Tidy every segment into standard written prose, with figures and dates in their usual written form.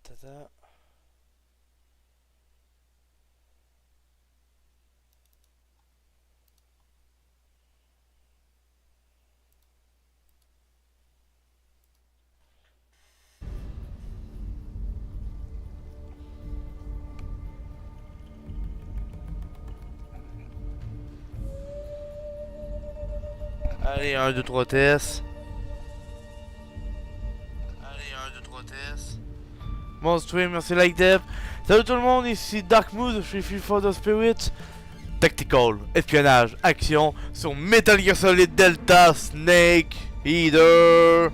Tata. Allez, 1, 2, 3 tests. Allez, 1, 2, 3 tests. Bon stream, merci like dev. Salut tout le monde, ici DaRkM00se, je suis Free for the Spirit. Tactical, espionnage, action sur Metal Gear Solid Delta Snake Eater.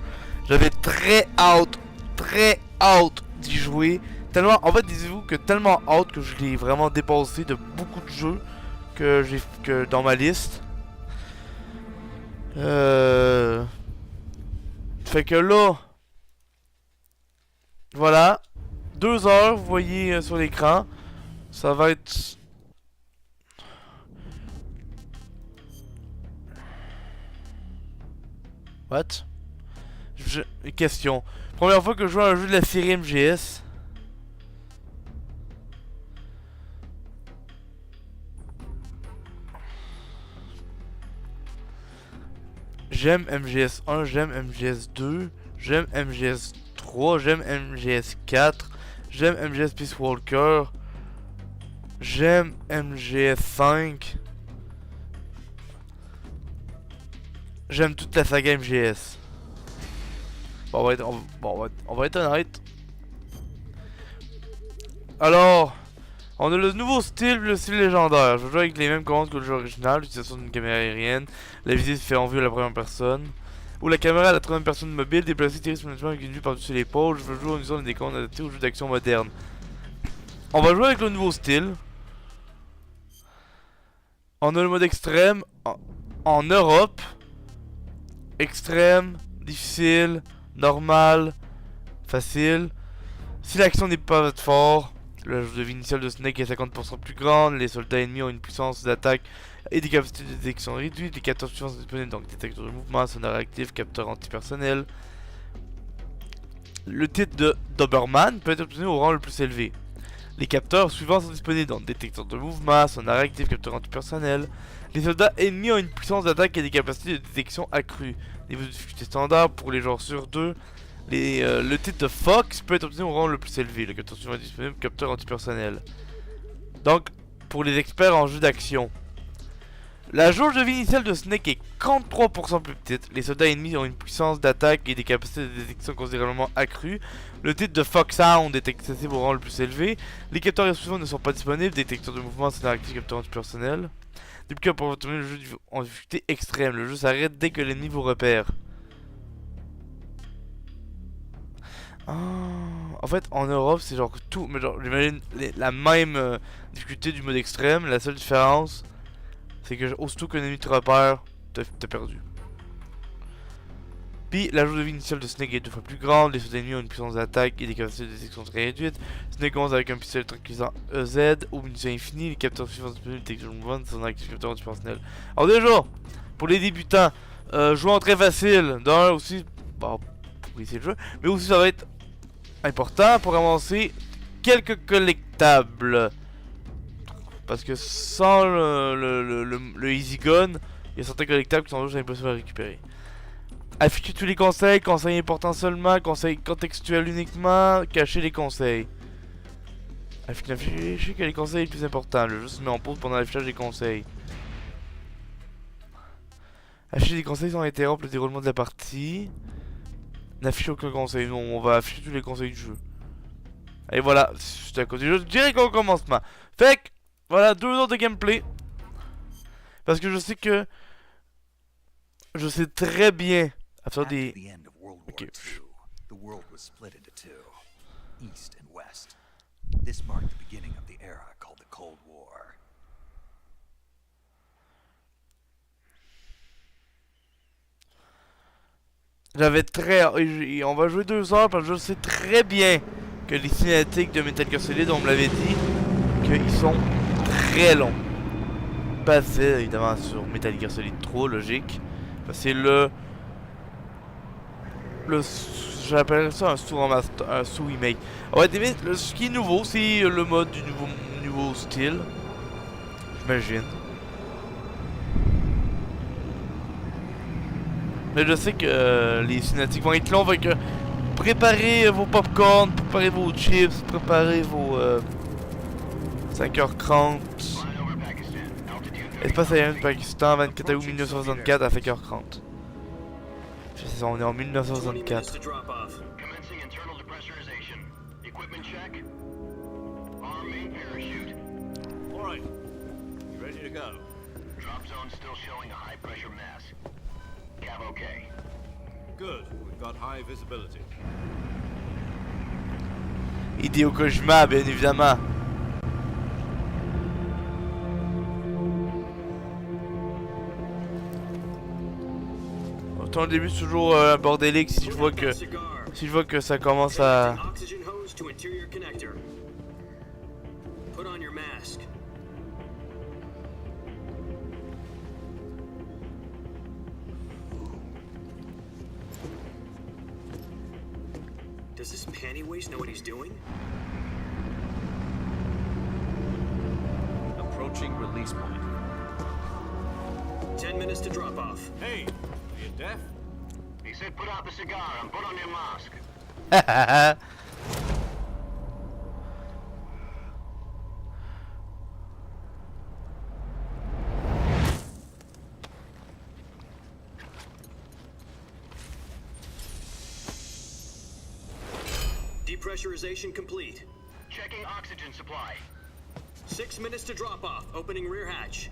J'avais très hâte d'y jouer. Tellement, en fait, dites-vous que tellement hâte que je l'ai vraiment dépassé de beaucoup de jeux que j'ai dans ma liste. Fait que là, voilà, 2 heures, vous voyez sur l'écran, ça va être... What? Question. Première fois que je joue à un jeu de la série MGS. J'aime MGS 1, j'aime MGS 2, j'aime MGS 3, j'aime MGS 4, j'aime MGS Peace Walker, j'aime MGS 5. J'aime toute la saga MGS. Bon, on va être honnête. Alors, on a le nouveau style, le style légendaire. Je joue avec les mêmes commandes que le jeu original, l'utilisation d'une caméra aérienne, la visée se fait en vue à la première personne, ou la caméra à la troisième personne mobile, déplacer tirer simultanément avec une vue par-dessus l'épaule. Je veux jouer en utilisant des commandes adaptées aux jeux d'action moderne. On va jouer avec le nouveau style. On a le mode extrême en Europe. Extrême, difficile, normal, facile. Si l'action n'est pas fort, la jauge de vie initiale de Snake est 50% plus grande. Les soldats ennemis ont une puissance d'attaque et des capacités de détection réduites. Les capteurs suivants sont disponibles, donc détecteur de mouvement, sonore actif, capteur antipersonnel. Le titre de Doberman peut être obtenu au rang le plus élevé. Les capteurs suivants sont disponibles, donc détecteur de mouvement, sonore actif, capteur antipersonnel. Les soldats ennemis ont une puissance d'attaque et des capacités de détection accrues. Niveau de difficulté standard pour les joueurs sur 2. Le titre de Fox peut être obtenu au rang le plus élevé. Le capteur suivant est disponible, capteur antipersonnel. Donc, pour les experts en jeu d'action. La jauge de vie initiale de Snake est 43% plus petite. Les soldats ennemis ont une puissance d'attaque et des capacités de détection considérablement accrues. Le titre de Foxhound est accessible au rang le plus élevé. Les capteurs suivants ne sont pas disponibles. Détecteur de mouvement, sonore actif, capteur antipersonnel. Depuis qu'on peut terminer le jeu en difficulté extrême, le jeu s'arrête dès que l'ennemi vous repère. Ah, en fait, en Europe, c'est genre tout, mais genre, j'imagine la même difficulté du mode extrême. La seule différence, c'est que aussitôt qu'un ennemi te repère, t'as perdu. Puis, la jauge de vie initiale de Snake est 2 fois plus grande. Les soldats ennemis ont une puissance d'attaque et des capacités de détection très réduites. Snake commence avec un pistolet tranquillisant EZ ou munitions infinies. Les capteurs suivants disponibles, détection de mouvement, son actif capteur antipersonnel. Alors, déjà, pour les débutants, jouant très facile. D'un aussi, bon, pour essayer le jeu, mais aussi ça va être important pour avancer quelques collectables. Parce que sans le Easy Gun, il y a certains collectables qui sont juste impossibles à récupérer. Afficher tous les conseils, conseils importants seulement, conseils contextuels uniquement, cacher les conseils. Afficher que les conseils les plus importants, le jeu se met en pause pendant l'affichage des conseils. Afficher des conseils sans interrompre le déroulement de la partie. N'afficher aucun conseil, non, on va afficher tous les conseils du jeu. Et voilà, c'est à côté du jeu, direct au commencement. Fait que, voilà, 2 heures de gameplay. Parce que je sais que... Je sais très bien à faire des... Ok. J'avais très... On va jouer 2 heures parce que je sais très bien que les cinématiques de Metal Gear Solid, on me l'avait dit, qu'ils sont très longs. Basé évidemment sur Metal Gear Solid 3, logique. C'est le J'appellerais ça un sous remaster, un sous remake. Ouais, ce qui est nouveau, c'est le mode du nouveau style, j'imagine. Mais je sais que les cinématiques vont être longs, fait que préparez vos popcorn, préparez vos chips, préparez vos 5h30. Espace aérien du Pakistan, 24 août 1964 à 5h30. C'est ça, on est en 1964. Good. We've got high visibility. Hideo Kojima, bien évidemment. Autant le début c'est toujours bordélique si je vois que ça commence à. Does this panty waste know what he's doing? Approaching release point. 10 minutes to drop off. Hey, are you deaf? He said put out the cigar and put on your mask. Depressurization complete. Checking oxygen supply. 6 minutes to drop off. Opening rear hatch.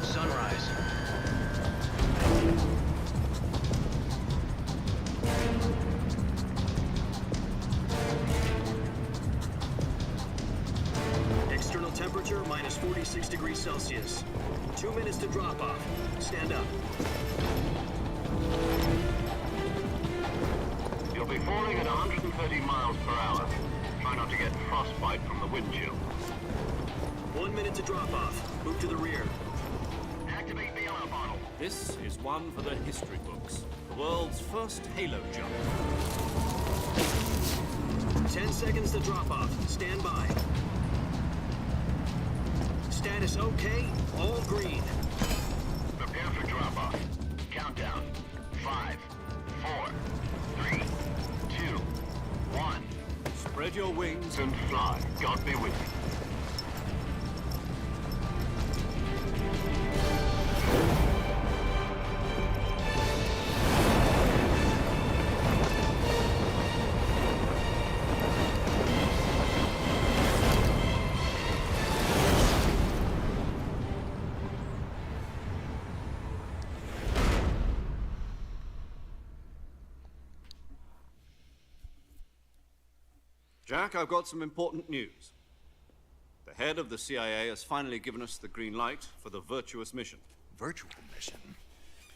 Sunrise. External temperature minus 46 degrees Celsius. 2 minutes to drop off. Stand up. You'll be falling at 130 miles per hour. Try not to get frostbite from the wind chill. 1 minute to drop off. Move to the rear. Activate the alarm bottle. This is one for the history books. The world's first halo jump. 10 seconds to drop off. Stand by. Status okay. All green. Prepare for drop-off. Countdown. 5, 4, 3, 2, 1. Spread your wings And fly. God be with you. Jack, I've got some important news. The head of the CIA has finally given us the green light for the virtuous mission. Virtual mission?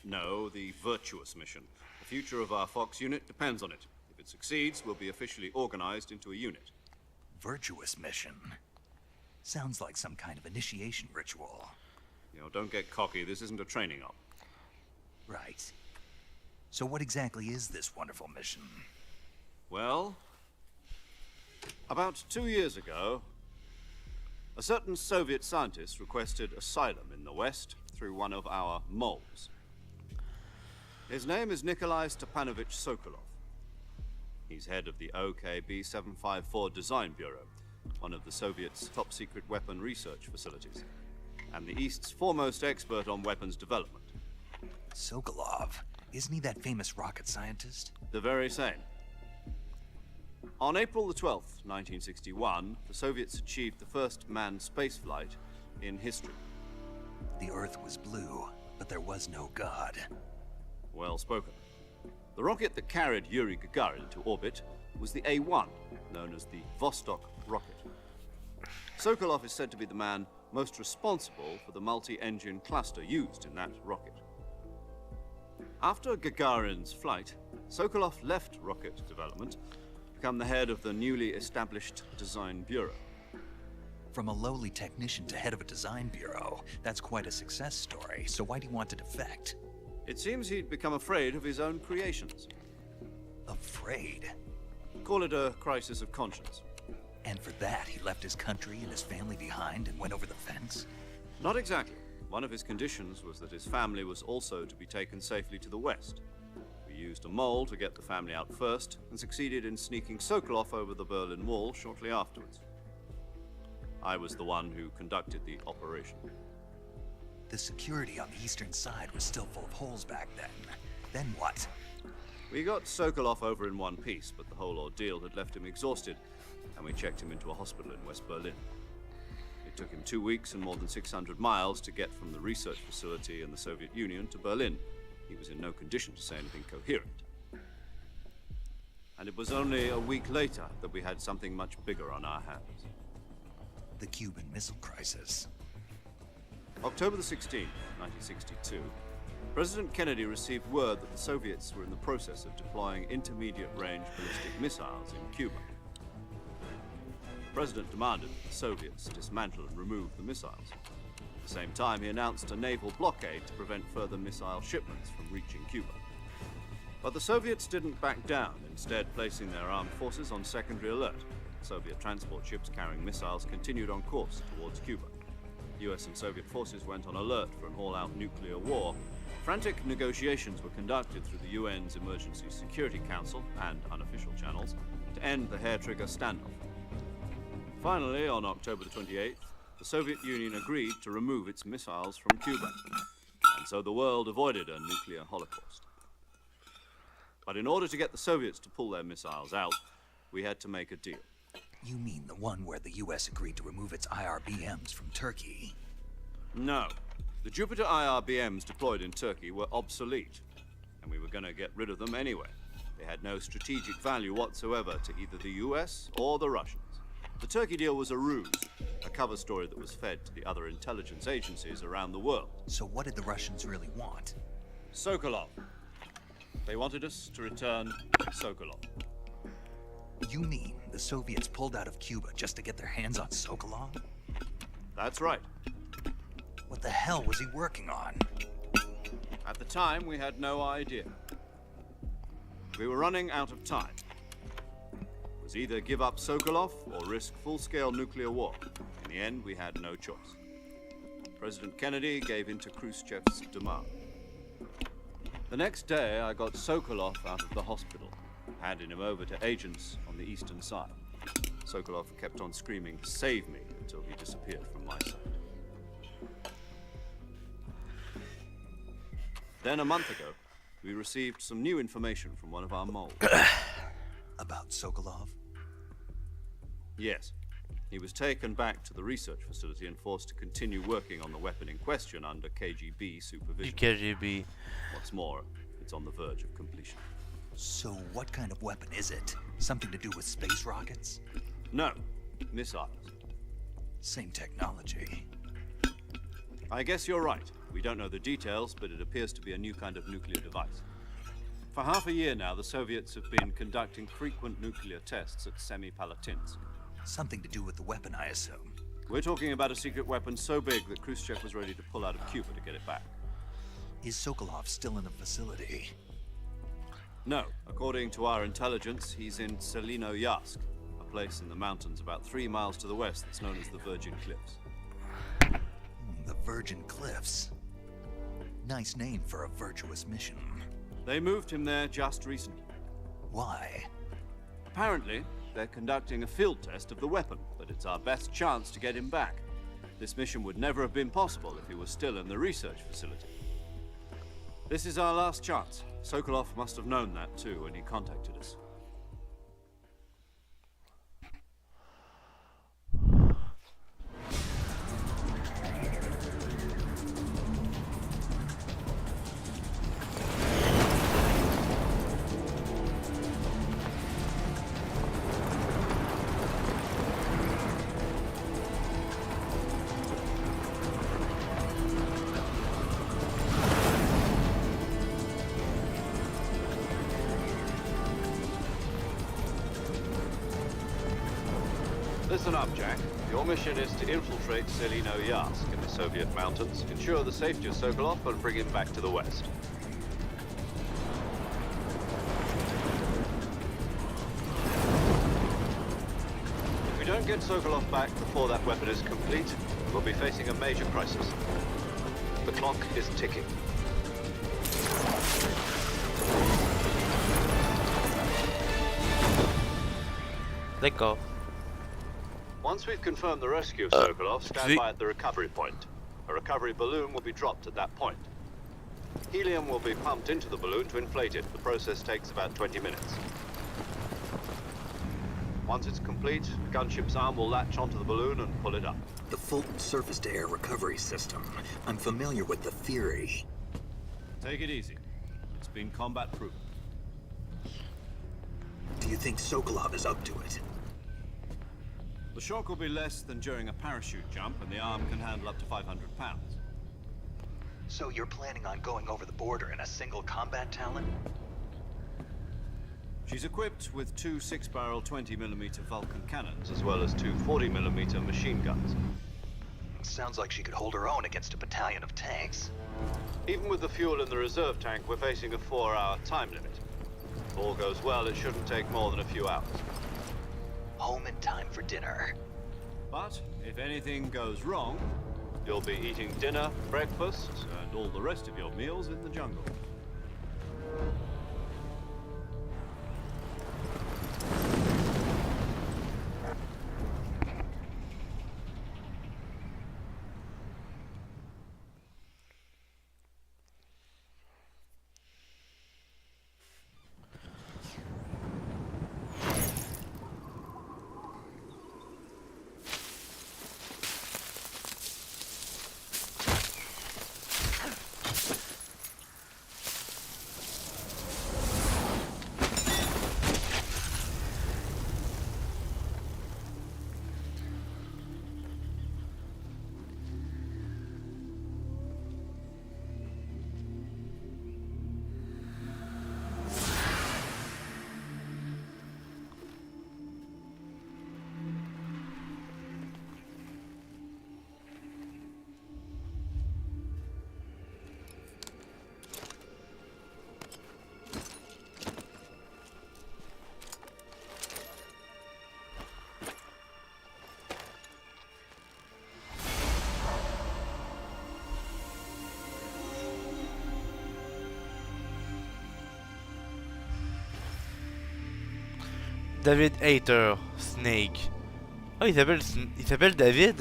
No, the virtuous mission. The future of our Fox unit depends on it. If it succeeds, we'll be officially organized into a unit. Virtuous mission? Sounds like some kind of initiation ritual. You know, don't get cocky. This isn't a training op. Right. So what exactly is this wonderful mission? Well, about 2 years ago, a certain Soviet scientist requested asylum in the West through one of our moles. His name is Nikolai Stepanovich Sokolov. He's head of the DaRkM00se Design Bureau, one of the Soviets' top-secret weapon research facilities, and the East's foremost expert on weapons development. Sokolov? Isn't he that famous rocket scientist? The very same. On April the 12th, 1961, the Soviets achieved the first manned spaceflight in history. The Earth was blue, but there was no God. Well spoken. The rocket that carried Yuri Gagarin to orbit was the A-1, known as the Vostok rocket. Sokolov is said to be the man most responsible for the multi-engine cluster used in that rocket. After Gagarin's flight, Sokolov left rocket development to become the head of the newly established Design Bureau. From a lowly technician to head of a design bureau, that's quite a success story. So why do you want to defect? It seems he'd become afraid of his own creations. Afraid? Call it a crisis of conscience. And for that, he left his country and his family behind and went over the fence? Not exactly. One of his conditions was that his family was also to be taken safely to the west. We used a mole to get the family out first, and succeeded in sneaking Sokolov over the Berlin Wall shortly afterwards. I was the one who conducted the operation. The security on the eastern side was still full of holes back then. Then what? We got Sokolov over in one piece, but the whole ordeal had left him exhausted, and we checked him into a hospital in West Berlin. It took him 2 weeks and more than 600 miles to get from the research facility in the Soviet Union to Berlin. He was in no condition to say anything coherent. And it was only a week later that we had something much bigger on our hands. The Cuban Missile Crisis. October the 16th, 1962, President Kennedy received word that the Soviets were in the process of deploying intermediate-range ballistic missiles in Cuba. The President demanded that the Soviets dismantle and remove the missiles. At the same time, he announced a naval blockade to prevent further missile shipments from reaching Cuba. But the Soviets didn't back down, instead placing their armed forces on secondary alert. Soviet transport ships carrying missiles continued on course towards Cuba. US and Soviet forces went on alert for an all-out nuclear war. Frantic negotiations were conducted through the UN's Emergency Security Council and unofficial channels to end the hair-trigger standoff. Finally, on October the 28th, the Soviet Union agreed to remove its missiles from Cuba, and so the world avoided a nuclear holocaust. But in order to get the Soviets to pull their missiles out, we had to make a deal. You mean the one where the US agreed to remove its IRBMs from Turkey? No. The Jupiter IRBMs deployed in Turkey were obsolete, and we were going to get rid of them anyway. They had no strategic value whatsoever to either the US or the Russians. The Turkey deal was a ruse, a cover story that was fed to the other intelligence agencies around the world. So what did the Russians really want? Sokolov. They wanted us to return Sokolov. You mean the Soviets pulled out of Cuba just to get their hands on Sokolov? That's right. What the hell was he working on? At the time, we had no idea. We were running out of time. It was either give up Sokolov or risk full-scale nuclear war. In the end, we had no choice. President Kennedy gave in to Khrushchev's demand. The next day, I got Sokolov out of the hospital, handing him over to agents on the eastern side. Sokolov kept on screaming, "Save me," until he disappeared from my sight. Then a month ago, we received some new information from one of our moles. About Sokolov? Yes. He was taken back to the research facility and forced to continue working on the weapon in question under KGB supervision. KGB. What's more, it's on the verge of completion. So what kind of weapon is it? Something to do with space rockets? No, missiles. Same technology. I guess you're right. We don't know the details, but it appears to be a new kind of nuclear device. For half a year now, the Soviets have been conducting frequent nuclear tests at Semipalatinsk. Something to do with the weapon, I assume. We're talking about a secret weapon so big that Khrushchev was ready to pull out of Cuba to get it back. Is Sokolov still in the facility? No. According to our intelligence, he's in Selinoyarsk, a place in the mountains about 3 miles to the west that's known as the Virgin Cliffs. The Virgin Cliffs. Nice name for a virtuous mission. They moved him there just recently. Why? Apparently, they're conducting a field test of the weapon, but it's our best chance to get him back. This mission would never have been possible if he was still in the research facility. This is our last chance. Sokolov must have known that too when he contacted us. Listen up, Jack. Your mission is to infiltrate Selino-Yarsk in the Soviet mountains, ensure the safety of Sokolov, and bring him back to the west. If we don't get Sokolov back before that weapon is complete, we'll be facing a major crisis. The clock is ticking. D'accord. Once we've confirmed the rescue of Sokolov, stand by at the recovery point. A recovery balloon will be dropped at that point. Helium will be pumped into the balloon to inflate it. The process takes about 20 minutes. Once it's complete, the gunship's arm will latch onto the balloon and pull it up. The Fulton surface-to-air recovery system. I'm familiar with the theory. Take it easy. It's been combat proven. Do you think Sokolov is up to it? The shock will be less than during a parachute jump, and the arm can handle up to 500 pounds. So you're planning on going over the border in a single combat Talon? She's equipped with two 6-barrel 20mm Vulcan cannons, as well as two 40mm machine guns. Sounds like she could hold her own against a battalion of tanks. Even with the fuel in the reserve tank, we're facing a 4-hour time limit. If all goes well, it shouldn't take more than a few hours. Home in time for dinner. But if anything goes wrong, you'll be eating dinner, breakfast, and all the rest of your meals in the jungle. David Hater, Snake. Oh, il s'appelle David?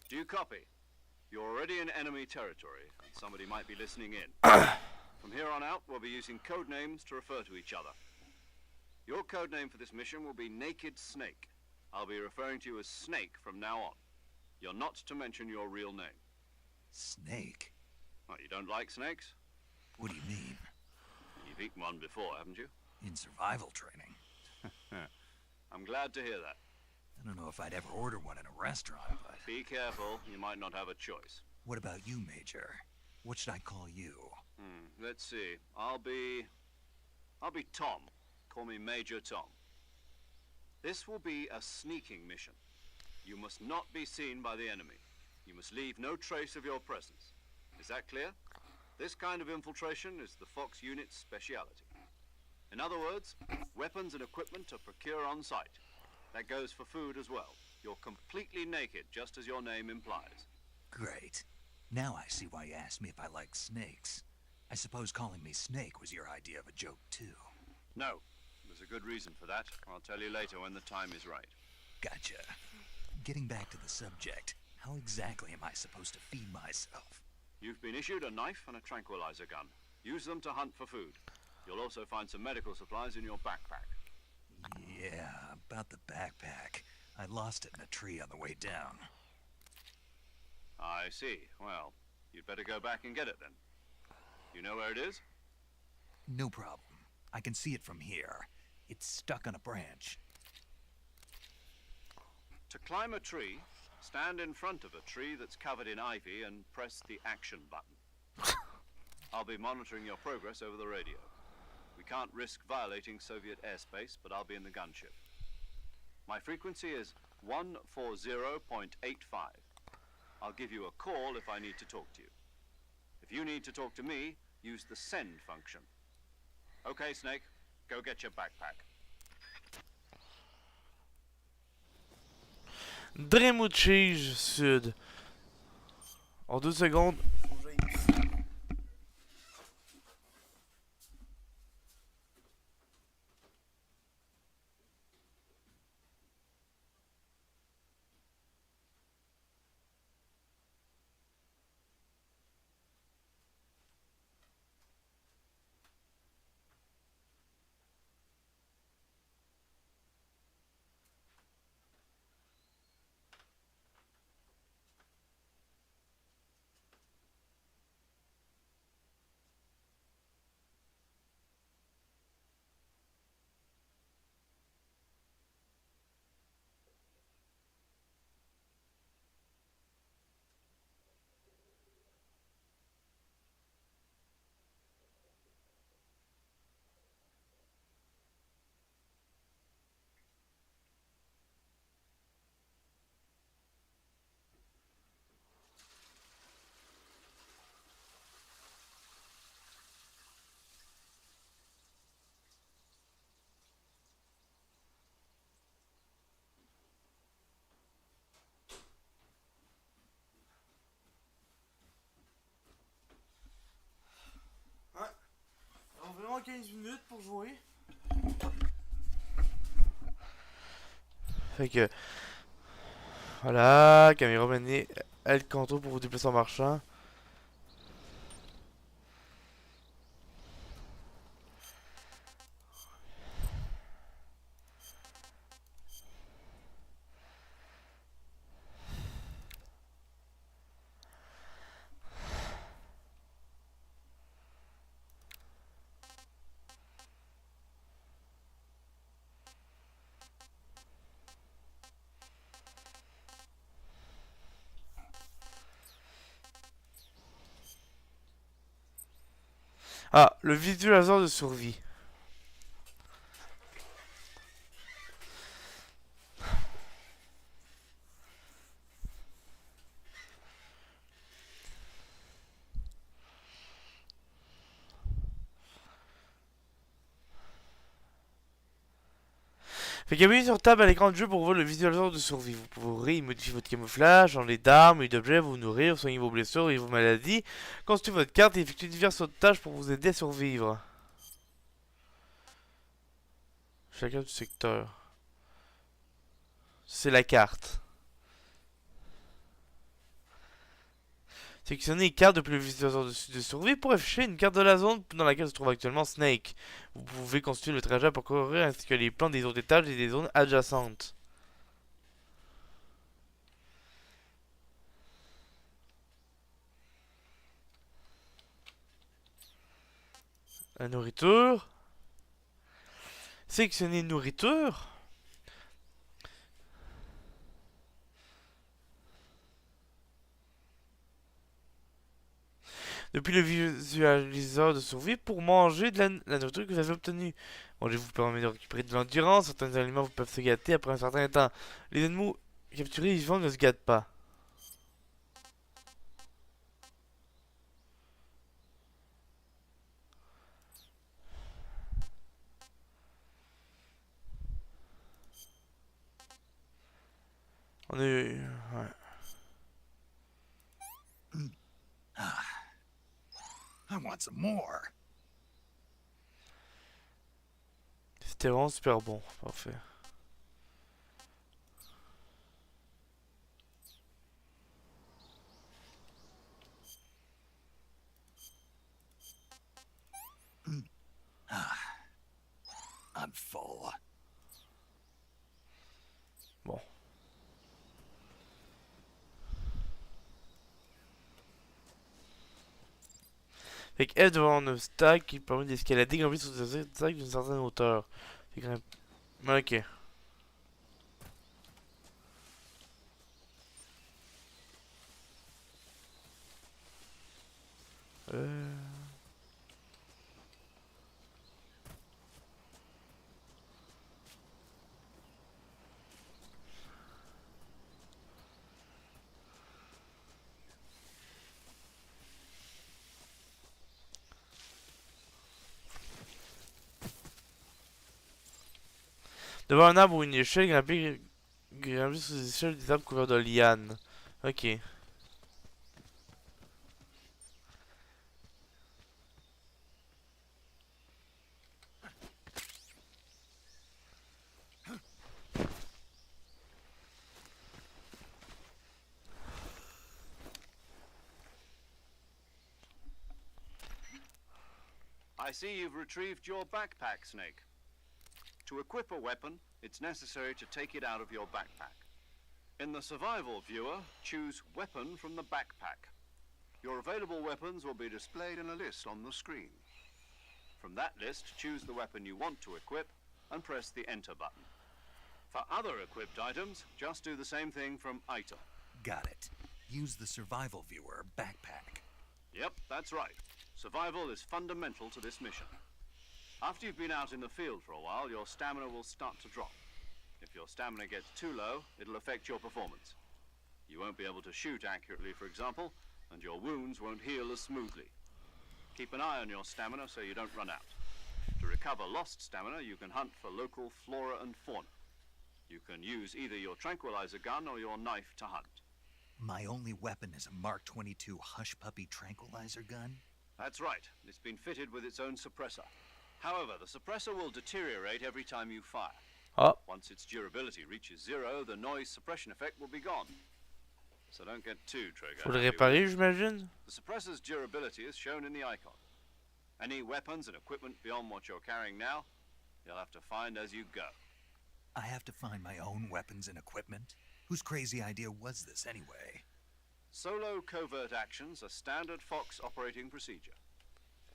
Do you copy? You're already in enemy territory, and somebody might be listening in. From here on out, we'll be using code names to refer to each other. Your code name for this mission will be Naked Snake. I'll be referring to you as Snake from now on. You're not to mention your real name. Snake? Oh, you don't like snakes? What do you mean? You've eaten one before, haven't you? In survival training? I'm glad to hear that. I don't know if I'd ever order one in a restaurant, but... Be careful, you might not have a choice. What about you, Major? What should I call you? Let's see. I'll be Tom. Call me Major Tom. This will be a sneaking mission. You must not be seen by the enemy. You must leave no trace of your presence. Is that clear? This kind of infiltration is the Fox unit's speciality. In other words, weapons and equipment are procure on site. That goes for food as well. You're completely naked, just as your name implies. Great. Now I see why you asked me if I like snakes. I suppose calling me Snake was your idea of a joke, too. No. There's a good reason for that. I'll tell you later when the time is right. Gotcha. Getting back to the subject, how exactly am I supposed to feed myself? You've been issued a knife and a tranquilizer gun. Use them to hunt for food. You'll also find some medical supplies in your backpack. Yeah, about the backpack. I lost it in a tree on the way down. I see. Well, you'd better go back and get it then. You know where it is? No problem. I can see it from here. It's stuck on a branch. To climb a tree, stand in front of a tree that's covered in ivy and press the action button. I'll be monitoring your progress over the radio. We can't risk violating Soviet airspace, but I'll be in the gunship. My frequency is 140.85. I'll give you a call if I need to talk to you. If you need to talk to me, use the send function. Okay, Snake, go get your backpack. DaRkM00se Sud. En 2 secondes. Vraiment 15 minutes pour jouer. Fait que voilà, caméra menée L contrôle pour vous déplacer en marchant. Ah, le visualisateur de survie. Fait qu'appuyez sur Tab à l'écran de jeu pour ouvrir le visualisateur de survie. Vous pourrez modifier votre camouflage, changer d'armes et d'objets, vous nourrir, soigner vos blessures et vos maladies, constituer votre carte et effectuer diverses autres tâches pour vous aider à survivre. Chacun du secteur. C'est la carte. Sélectionnez les cartes depuis le visualisateur de survie pour afficher une carte de la zone dans laquelle se trouve actuellement Snake. Vous pouvez constituer le trajet pour courir ainsi que les plans des autres étages et des zones adjacentes. La nourriture. Sélectionnez nourriture. Depuis le visualiseur de survie pour manger de la nourriture que vous avez obtenue. Manger vous permet de récupérer de l'endurance. Certains aliments vous peuvent se gâter après un certain temps. Les ennemis capturés vivants ne se gâtent pas. On est... Ouais. I want some more. C'était vraiment super bon. Parfait. I'm full. Bon. Fait que F devant un obstacle qui permet d'escalader, grimper sur des obstacles d'une certaine hauteur. Fait que... Ok. Devant un arbre ou une échelle, grimper sur les échelles des arbres couverts de lianes. Ok. I see you've retrieved your backpack, Snake. To equip a weapon, it's necessary to take it out of your backpack. In the survival viewer, choose Weapon from the backpack. Your available weapons will be displayed in a list on the screen. From that list, choose the weapon you want to equip and press the Enter button. For other equipped items, just do the same thing from Item. Got it. Use the survival viewer backpack. Yep, that's right. Survival is fundamental to this mission. After you've been out in the field for a while, your stamina will start to drop. If your stamina gets too low, it'll affect your performance. You won't be able to shoot accurately, for example, and your wounds won't heal as smoothly. Keep an eye on your stamina so you don't run out. To recover lost stamina, you can hunt for local flora and fauna. You can use either your tranquilizer gun or your knife to hunt. My only weapon is a Mark 22 Hush Puppy tranquilizer gun? That's right. It's been fitted with its own suppressor. However, the suppressor will deteriorate every time you fire. Oh. Once its durability reaches 0, the noise suppression effect will be gone. So don't get too trigger Faut le happy réparer, with it. j'imagine. The suppressor's durability is shown in the icon. Any weapons and equipment beyond what you're carrying now, you'll have to find as you go. I have to find my own weapons and equipment? Whose crazy idea was this anyway? Solo covert actions are standard Fox operating procedure.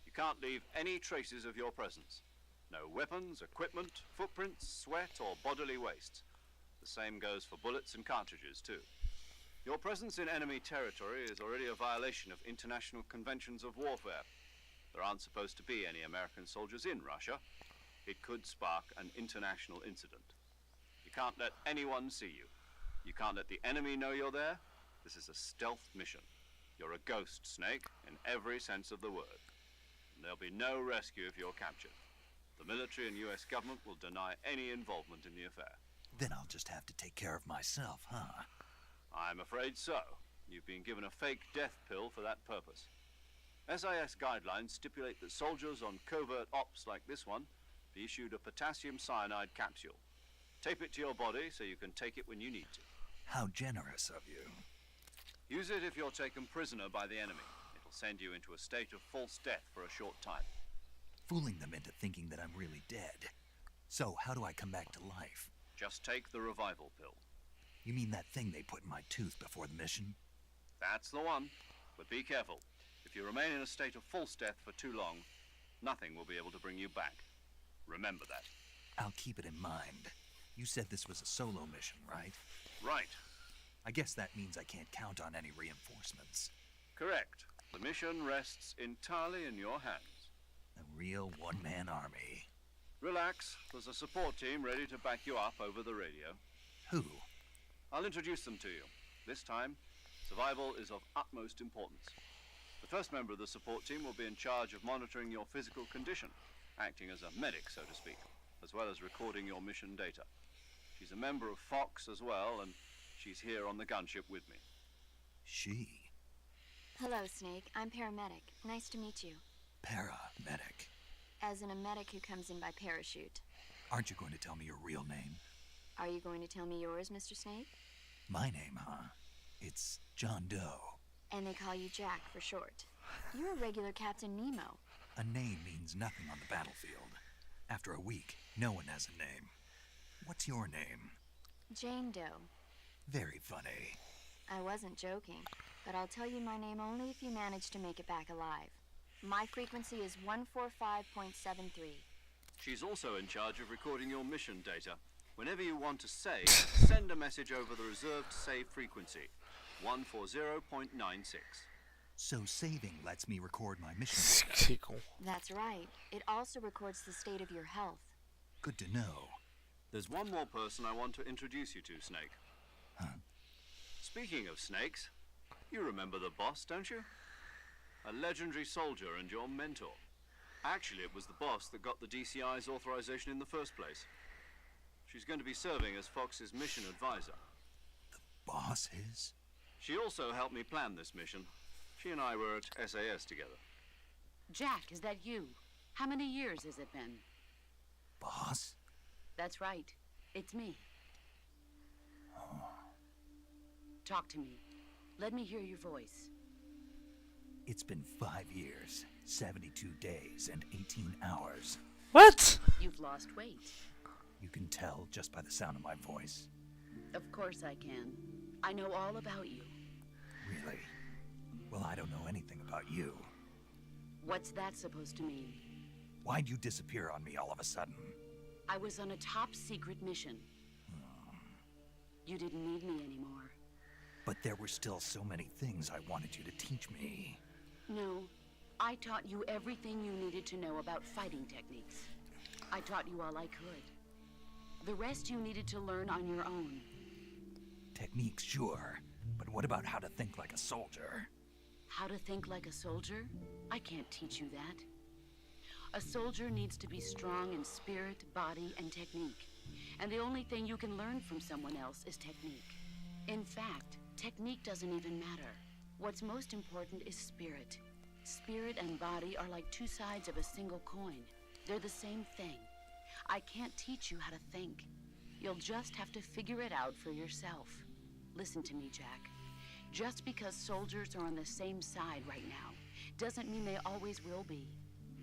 You can't leave any traces of your presence. No weapons, equipment, footprints, sweat, or bodily wastes. The same goes for bullets and cartridges, too. Your presence in enemy territory is already a violation of international conventions of warfare. There aren't supposed to be any American soldiers in Russia. It could spark an international incident. You can't let anyone see you. You can't let the enemy know you're there. This is a stealth mission. You're a ghost, Snake, in every sense of the word. And there'll be no rescue if you're captured. The military and US government will deny any involvement in the affair. Then I'll just have to take care of myself, huh? I'm afraid so. You've been given a fake death pill for that purpose. SIS guidelines stipulate that soldiers on covert ops like this one be issued a potassium cyanide capsule. Tape it to your body so you can take it when you need to. How generous of you. Use it if you're taken prisoner by the enemy. It'll send you into a state of false death for a short time. Fooling them into thinking that I'm really dead. So, how do I come back to life? Just take the revival pill. You mean that thing they put in my tooth before the mission? That's the one. But be careful. If you remain in a state of false death for too long, nothing will be able to bring you back. Remember that. I'll keep it in mind. You said this was a solo mission, right? Right. I guess that means I can't count on any reinforcements. Correct. The mission rests entirely in your hands. A real one-man army. Relax. There's a support team ready to back you up over the radio. Who? I'll introduce them to you. This time, survival is of utmost importance. The first member of the support team will be in charge of monitoring your physical condition, acting as a medic, so to speak, as well as recording your mission data. She's a member of Fox as well, and she's here on the gunship with me. She? Hello, Snake. I'm paramedic. Nice to meet you. Paramedic. As in a medic who comes in by parachute. Aren't you going to tell me your real name? Are you going to tell me yours, Mr. Snake? My name, huh? It's John Doe. And they call you Jack for short. You're a regular Captain Nemo. A name means nothing on the battlefield. After a week, no one has a name. What's your name? Jane Doe. Very funny. I wasn't joking, but I'll tell you my name only if you manage to make it back alive. My frequency is 145.73. She's also in charge of recording your mission data. Whenever you want to save, send a message over the reserved save frequency, 140.96. So saving lets me record my mission. C'est con. That's right. It also records the state of your health. Good to know. There's one more person I want to introduce you to, Snake. Huh? Speaking of snakes, you remember the boss, don't you? A legendary soldier and your mentor. Actually, it was the boss that got the DCI's authorization in the first place. She's going to be serving as Fox's mission advisor. Boss is? She also helped me plan this mission. She and I were at SAS together. Jack, is that you? How many years has it been? Boss? That's right. It's me. Talk to me. Let me hear your voice. It's been 5 years, 72 days, and 18 hours. What? You've lost weight. You can tell just by the sound of my voice. Of course I can. I know all about you. Really? Well, I don't know anything about you. What's that supposed to mean? Why'd you disappear on me all of a sudden? I was on a top-secret mission. You didn't need me anymore. But there were still so many things I wanted you to teach me. No, I taught you everything you needed to know about fighting techniques. I taught you all I could. The rest you needed to learn on your own. Techniques, sure. But what about how to think like a soldier? How to think like a soldier? I can't teach you that. A soldier needs to be strong in spirit, body, and technique. And the only thing you can learn from someone else is technique. In fact, technique doesn't even matter. What's most important is spirit. Spirit and body are like two sides of a single coin. They're the same thing. I can't teach you how to think. You'll just have to figure it out for yourself. Listen to me, Jack. Just because soldiers are on the same side right now doesn't mean they always will be.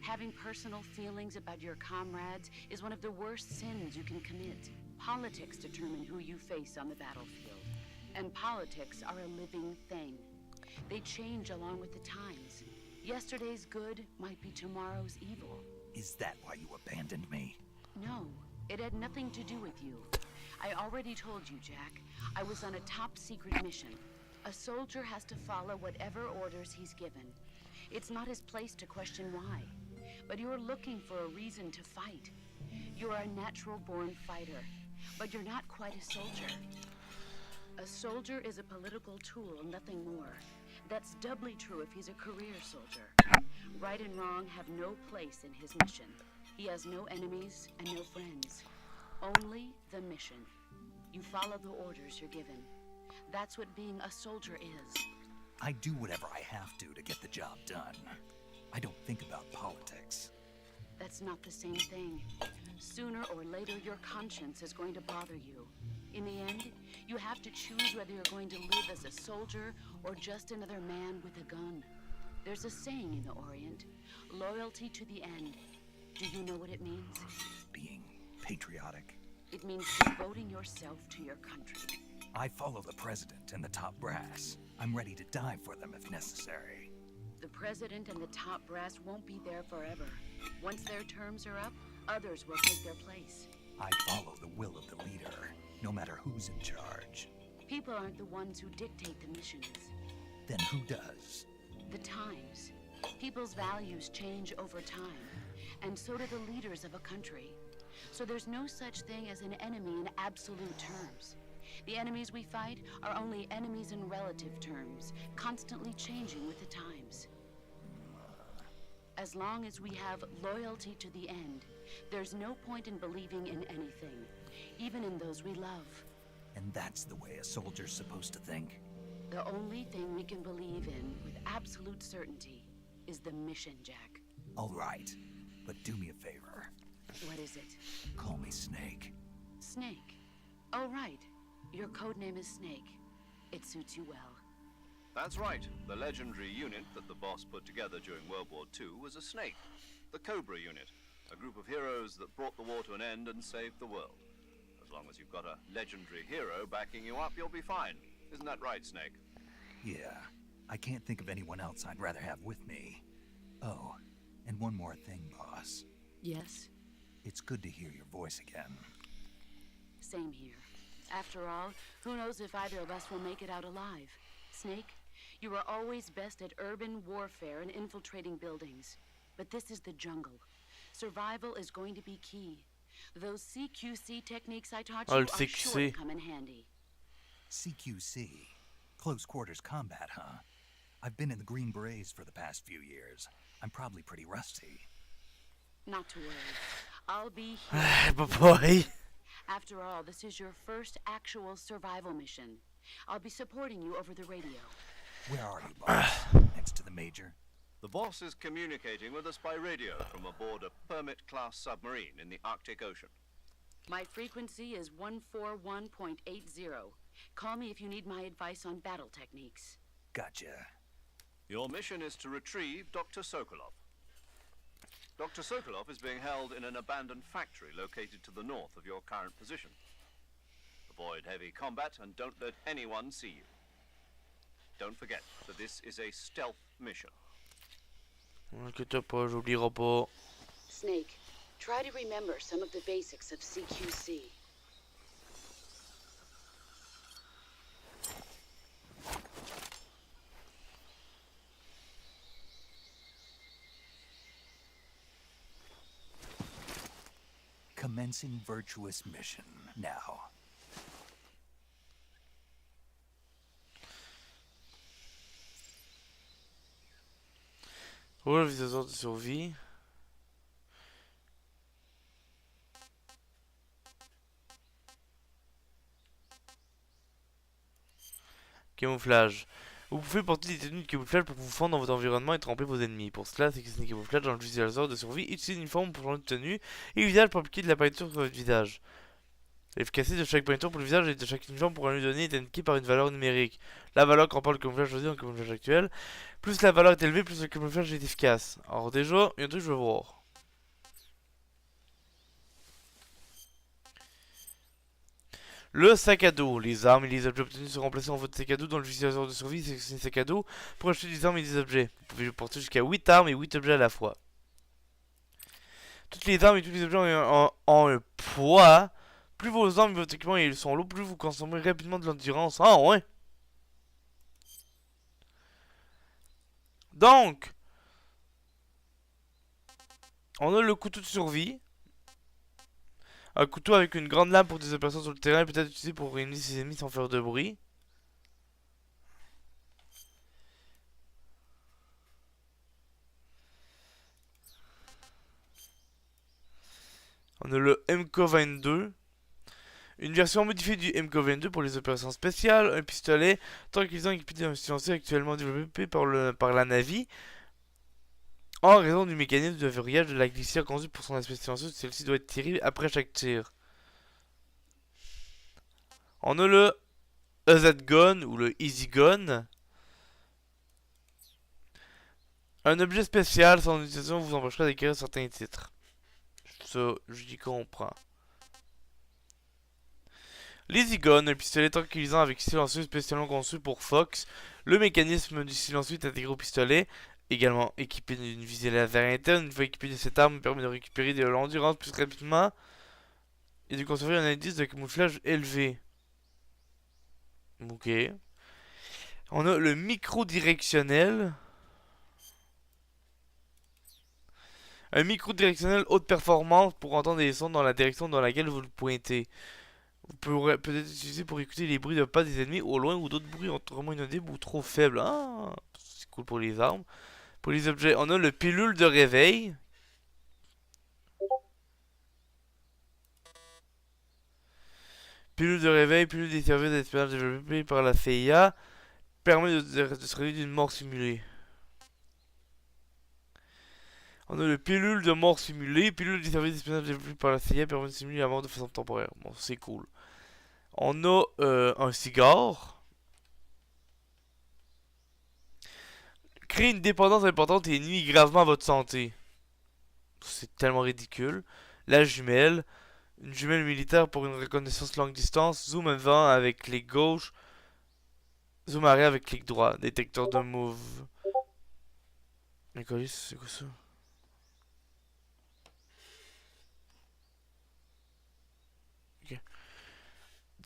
Having personal feelings about your comrades is one of the worst sins you can commit. Politics determine who you face on the battlefield. And politics are a living thing. They change along with the times. Yesterday's good might be tomorrow's evil. Is that why you abandoned me? No, it had nothing to do with you. I already told you, Jack. I was on a top-secret mission. A soldier has to follow whatever orders he's given. It's not his place to question why. But you're looking for a reason to fight. You're a natural-born fighter, but you're not quite a soldier. A soldier is a political tool, nothing more. That's doubly true if he's a career soldier. Right and wrong have no place in his mission. He has no enemies and no friends. Only the mission. You follow the orders you're given. That's what being a soldier is. I do whatever I have to get the job done. I don't think about politics. That's not the same thing. Sooner or later, your conscience is going to bother you. In the end, you have to choose whether you're going to live as a soldier or just another man with a gun. There's a saying in the Orient, loyalty to the end. Do you know what it means? Being patriotic. It means devoting yourself to your country. I follow the president and the top brass. I'm ready to die for them if necessary. The president and the top brass won't be there forever. Once their terms are up, others will take their place. I follow the will of the leader, no matter who's in charge. People aren't the ones who dictate the missions. Then who does? The times. People's values change over time, and so do the leaders of a country. So there's no such thing as an enemy in absolute terms. The enemies we fight are only enemies in relative terms, constantly changing with the times. As long as we have loyalty to the end, there's no point in believing in anything, even in those we love. And that's the way a soldier's supposed to think? The only thing we can believe in with absolute certainty is the mission, Jack. All right, but do me a favor. What is it? Call me Snake. Snake. Oh, right. Your codename is Snake. It suits you well. That's right. The legendary unit that the boss put together during World War II was a snake. The Cobra unit. A group of heroes that brought the war to an end and saved the world. As long as you've got a legendary hero backing you up, you'll be fine. Isn't that right, Snake? Yeah. I can't think of anyone else I'd rather have with me. Oh, and one more thing, boss. Yes? It's good to hear your voice again. Same here. After all, who knows if either of us will make it out alive? Snake, you are always best at urban warfare and infiltrating buildings. But this is the jungle. Survival is going to be key. Those CQC techniques I taught you are sure to come in handy. CQC? Close quarters combat, huh? I've been in the Green Berets for the past few years. I'm probably pretty rusty. Not to worry. I'll be here. But boy. After all, this is your first actual survival mission. I'll be supporting you over the radio. Where are you, boss? Next to the major? The boss is communicating with us by radio from aboard a Permit-class submarine in the Arctic Ocean. My frequency is 141.80. Call me if you need my advice on battle techniques. Gotcha. Your mission is to retrieve Dr. Sokolov. Dr. Sokolov is being held in an abandoned factory located to the north of your current position. Avoid heavy combat and don't let anyone see you. Don't forget that this is a stealth mission. Inquiète pas, j'oublierai pas. Snake, try to remember some of the basics of CQC. Commencing virtuous mission now. Oh, le visiteur de survie. Camouflage. Vous pouvez porter des tenues de camouflage pour vous fondre dans votre environnement et tromper vos ennemis. Pour cela, c'est que c'est des camouflages dans le visualisateur de survie. Utilisez une uniforme pour changer de tenue et le visage pour appliquer de la peinture sur votre visage. L'efficacité de chaque peinture pour le visage et de chaque uniforme pour un lieu donné est indiquée par une valeur numérique. La valeur comporte le camouflage choisi dans le camouflage actuel. Plus la valeur est élevée, plus le camouflage est efficace. Alors déjà, il y a un truc que je veux voir. Le sac à dos. Les armes et les objets obtenus seront placés dans votre sac à dos dans le visualisateur de survie. C'est un sac à dos pour acheter des armes et des objets. Vous pouvez porter jusqu'à 8 armes et 8 objets à la fois. Toutes les armes et tous les objets ont un poids. Plus vos armes et votre équipement sont lourds, plus vous consommez rapidement de l'endurance. Ah ouais. Donc, on a le couteau de survie. Un couteau avec une grande lame pour des opérations sur le terrain, peut-être utilisé pour réunir ses ennemis sans faire de bruit. On a le MK22. Une version modifiée du MK22 pour les opérations spéciales. Un pistolet tranquillisant équipé d'un silencieux actuellement développé par la Navy. En raison du mécanisme de verrouillage de la glissière conçue pour son aspect silencieux, celle-ci doit être tirée après chaque tir. On a le EZ Gun ou le Easy Gun. Un objet spécial, son utilisation vous empêchera d'acquérir certains titres. Ça, j'y comprends. L'Easy Gun, un pistolet tranquillisant avec silencieux spécialement conçu pour Fox. Le mécanisme du silencieux est intégré au pistolet, également équipé d'une visée laser interne. Une fois équipé de cette arme, permet de récupérer de l'endurance plus rapidement et de conserver un indice de camouflage élevé. Ok. On a le micro directionnel. Un micro directionnel haute performance pour entendre des sons dans la direction dans laquelle vous le pointez. Vous pourrez peut-être utiliser pour écouter les bruits de pas des ennemis au loin ou d'autres bruits autrement inaudibles ou trop faibles. Ah, c'est cool pour les armes. Pour les objets, on a le pilule de réveil. Pilule de réveil, pilule des services d'espionnage développés par la CIA. Permet de se réveiller d'une mort simulée. On a le pilule de mort simulée. Pilule des services d'espionnage développés par la CIA permet de simuler la mort de façon temporaire. Bon, c'est cool. On a un cigare. Crée une dépendance importante et nuit gravement à votre santé. C'est tellement ridicule. La jumelle. Une jumelle militaire pour une reconnaissance longue distance. Zoom avant avec clic gauche. Zoom arrière avec clic droit. Détecteur de move. C'est quoi ça?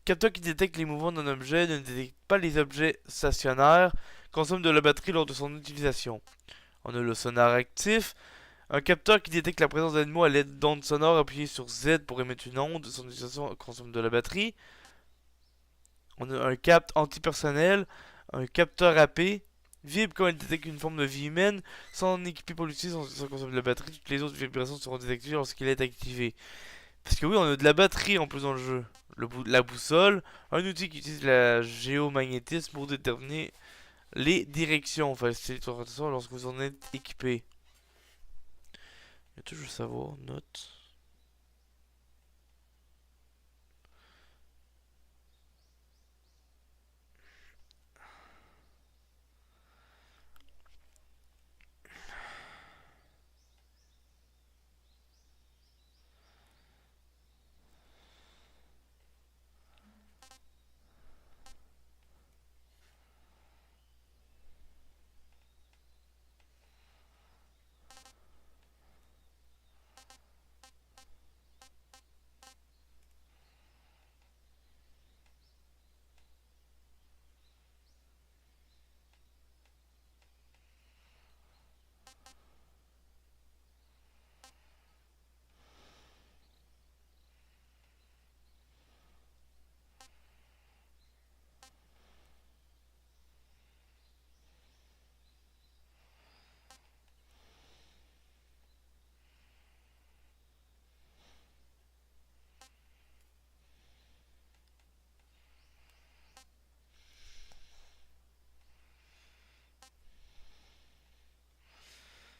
Capteur qui détecte les mouvements d'un objet, ne détecte pas les objets stationnaires, consomme de la batterie lors de son utilisation. On a le sonar actif, un capteur qui détecte la présence d'animaux à l'aide d'ondes sonores appuyées sur Z pour émettre une onde, son utilisation consomme de la batterie. On a un capte antipersonnel, un capteur AP, vibre quand il détecte une forme de vie humaine, sans équiper pour l'utiliser, son utilisation consomme de la batterie, toutes les autres vibrations seront désactivées lorsqu'il est activé. Parce que oui, on a de la batterie en plus dans le jeu. La boussole, un outil qui utilise la géomagnétisme pour déterminer les directions. Enfin, c'est l'orientation lorsque vous en êtes équipé. Il y a toujours savoir, note.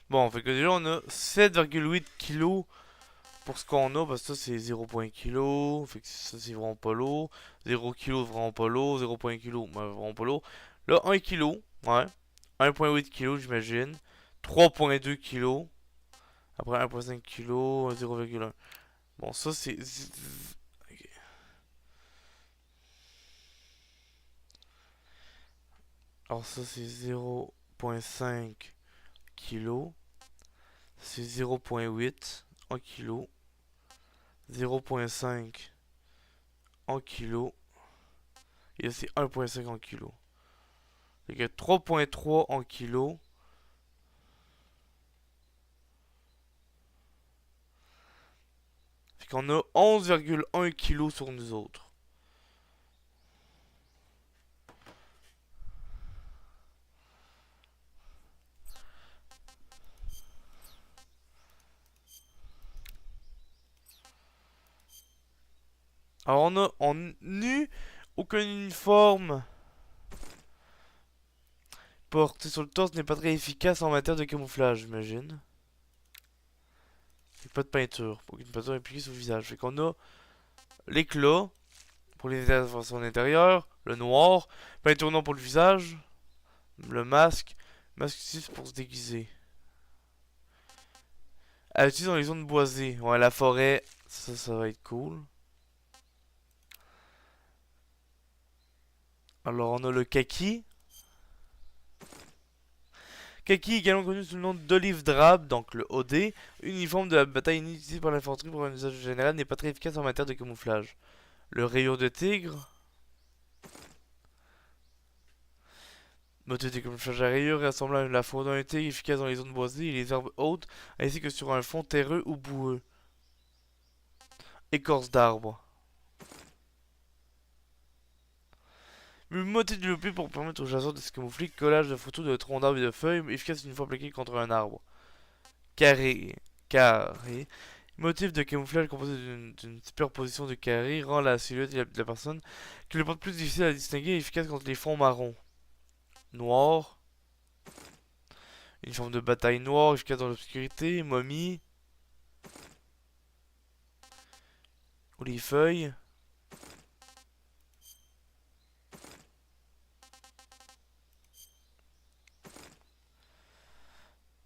Bon, fait que déjà on a 7,8 kg pour ce qu'on a, parce que ça c'est 0,1 kg, fait que ça c'est vraiment pas lourd. 0 kg vraiment pas lourd, 0,1 kg vraiment pas lourd. Là 1 kg, ouais. 1,8 kg j'imagine. 3,2 kg. Après 1,5 kg, 0,1. Bon, ça c'est... Ok. Alors ça c'est 0,5 kg. C'est 0,8 en kg. 0,5 en kg. Et là c'est 1,5 en kg. Fait que 3,3 en kg. Fait qu'on a 11,1 kg sur nous autres. Alors on a en nu aucun uniforme porté sur le torse n'est pas très efficace en matière de camouflage, j'imagine. Il n'y a pas de peinture, aucune peinture appliquée sur le visage. Fait qu'on a l'éclat pour les interventions intérieures, le noir, peinture non pour le visage, le masque, masque utilisé pour se déguiser. À utiliser dans les zones boisées. Ouais, la forêt, ça va être cool. Alors on a le kaki. Kaki, également connu sous le nom d'olive drabe, donc le OD, uniforme de la bataille utilisé par l'infanterie pour un usage général, n'est pas très efficace en matière de camouflage. Le rayon de tigre. Motif de camouflage à rayures ressemblant à la faune d'un tigre, efficace dans les zones boisées et les herbes hautes, ainsi que sur un fond terreux ou boueux. Écorce d'arbre. Motif développé pour permettre aux chasseurs de se camoufler. Collage de photos de troncs d'arbres et de feuilles, efficace une fois plaqué contre un arbre. Carré. Carré. Motif de camouflage composé d'une superposition de carrés rend la silhouette de la personne qui le porte plus difficile à distinguer et efficace contre les fonds marrons. Noir. Une forme de bataille noire efficace dans l'obscurité. Momie. Ou les feuilles.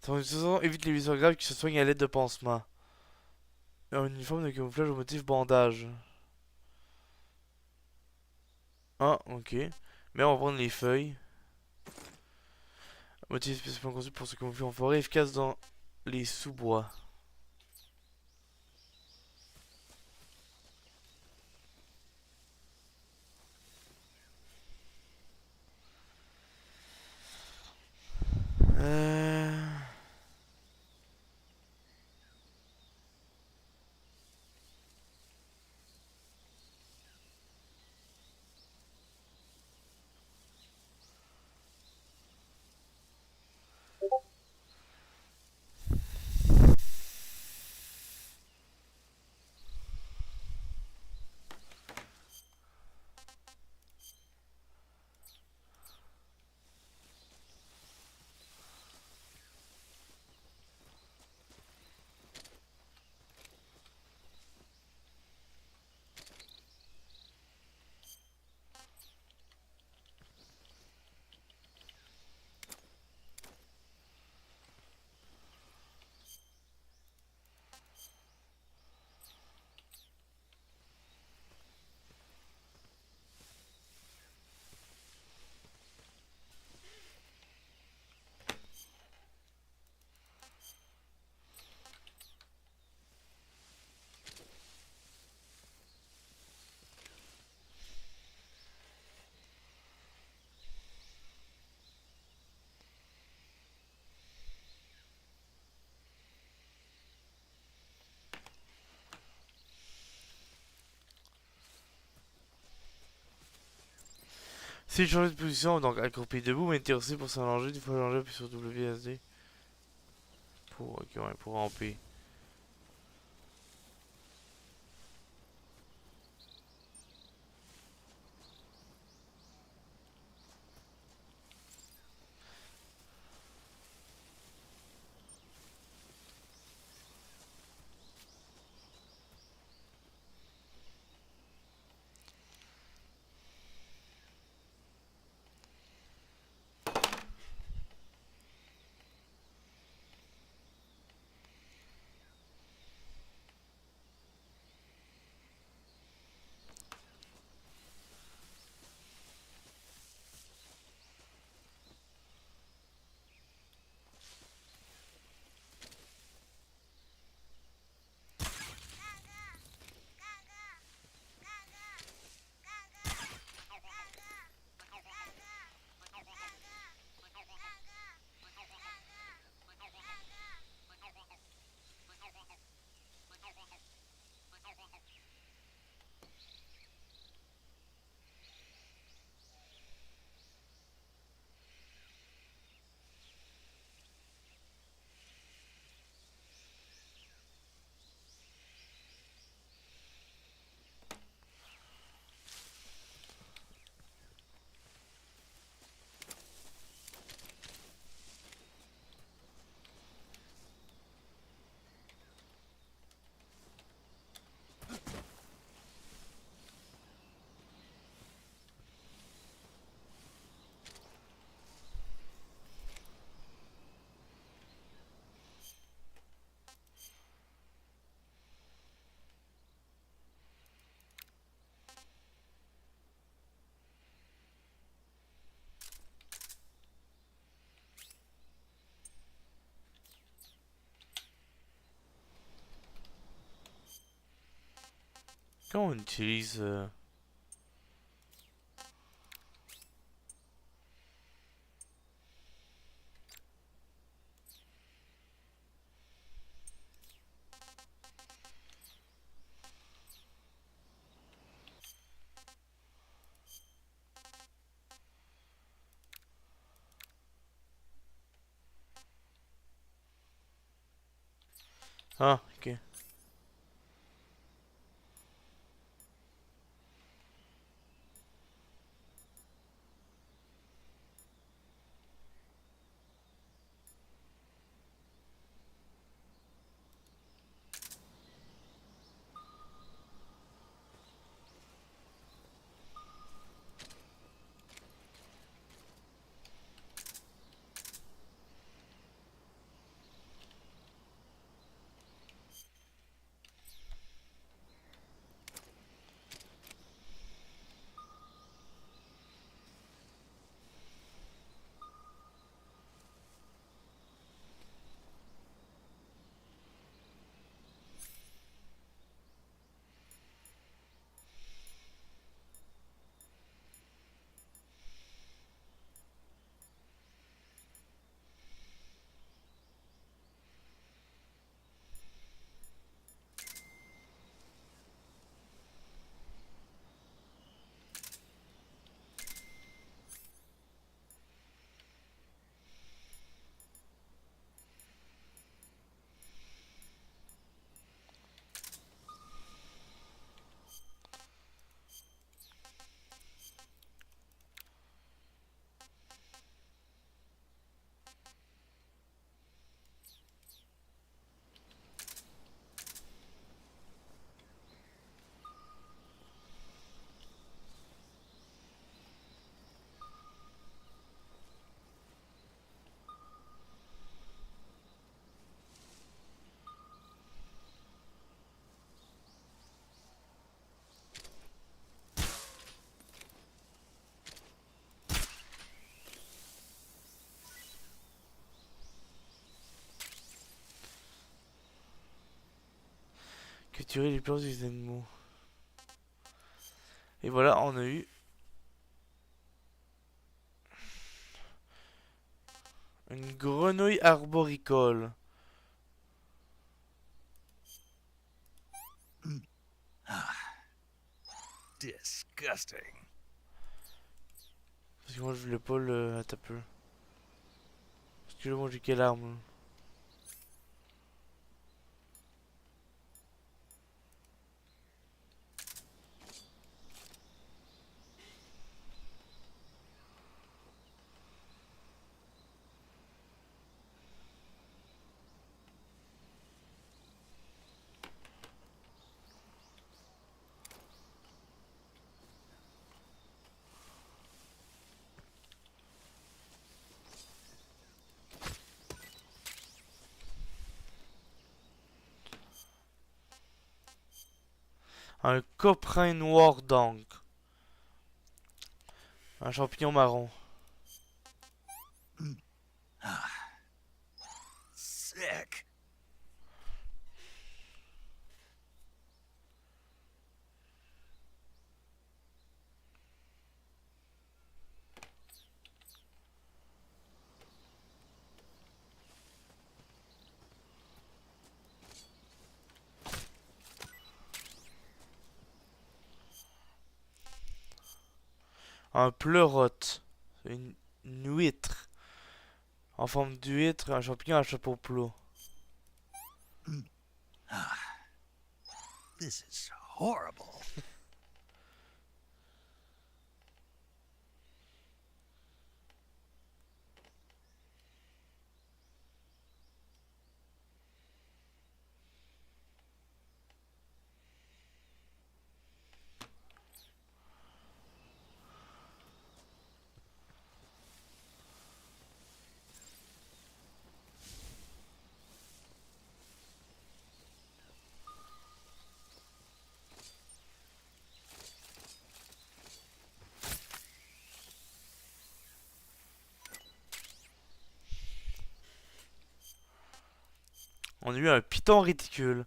Son utilisation évite les blessures graves qui se soignent à l'aide de pansements. Un uniforme de camouflage au motif bandage. Ah, ok. Mais on va prendre les feuilles. Motif spécialement conçu pour se camoufler en forêt, efficace dans les sous-bois. Si changer de position, donc accroupi debout, m'intéresser pour s'allonger, une fois allongé, puis sur WSD. Pour, ok, ouais, pour ramper. Comment on utilise... Ah, ok. Capturer les peurs des animaux. Et voilà, on a eu une grenouille arboricole. Disgusting. que moi je voulais pas le... Attends un peu. Parce que là moi j'ai quelle arme là? Un coprin noir d'encre. Un champignon marron. Sick. Un pleurote. Une huître. En forme d'huître, un champignon à chapeau plat. This is horrible. On a eu un python réticule.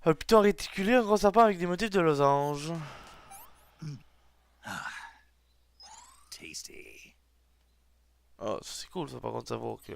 Un python réticulé, un gros sapin avec des motifs de losange. Tasty. Ah, ça c'est cool ça par contre de savoir que...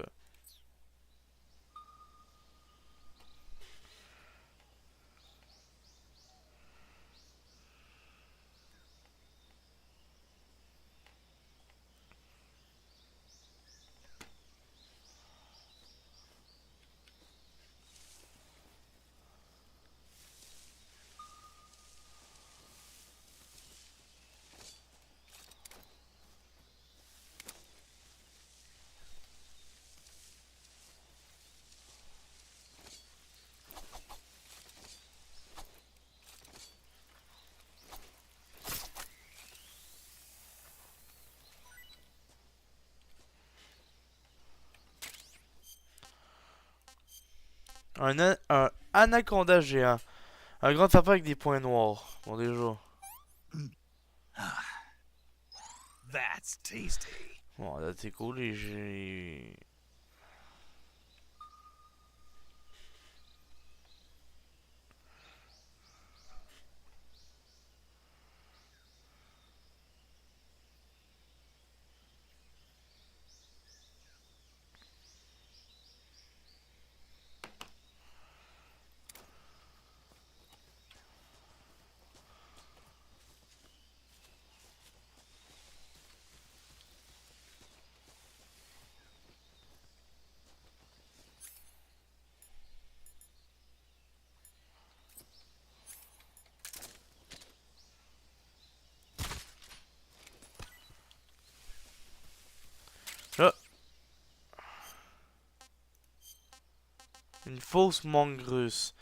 Un anaconda géant. Un grand sapin avec des points noirs. Bon déjà. That's tasty. Bon là c'est cool et j'ai... Là. Une fausse mangue russe.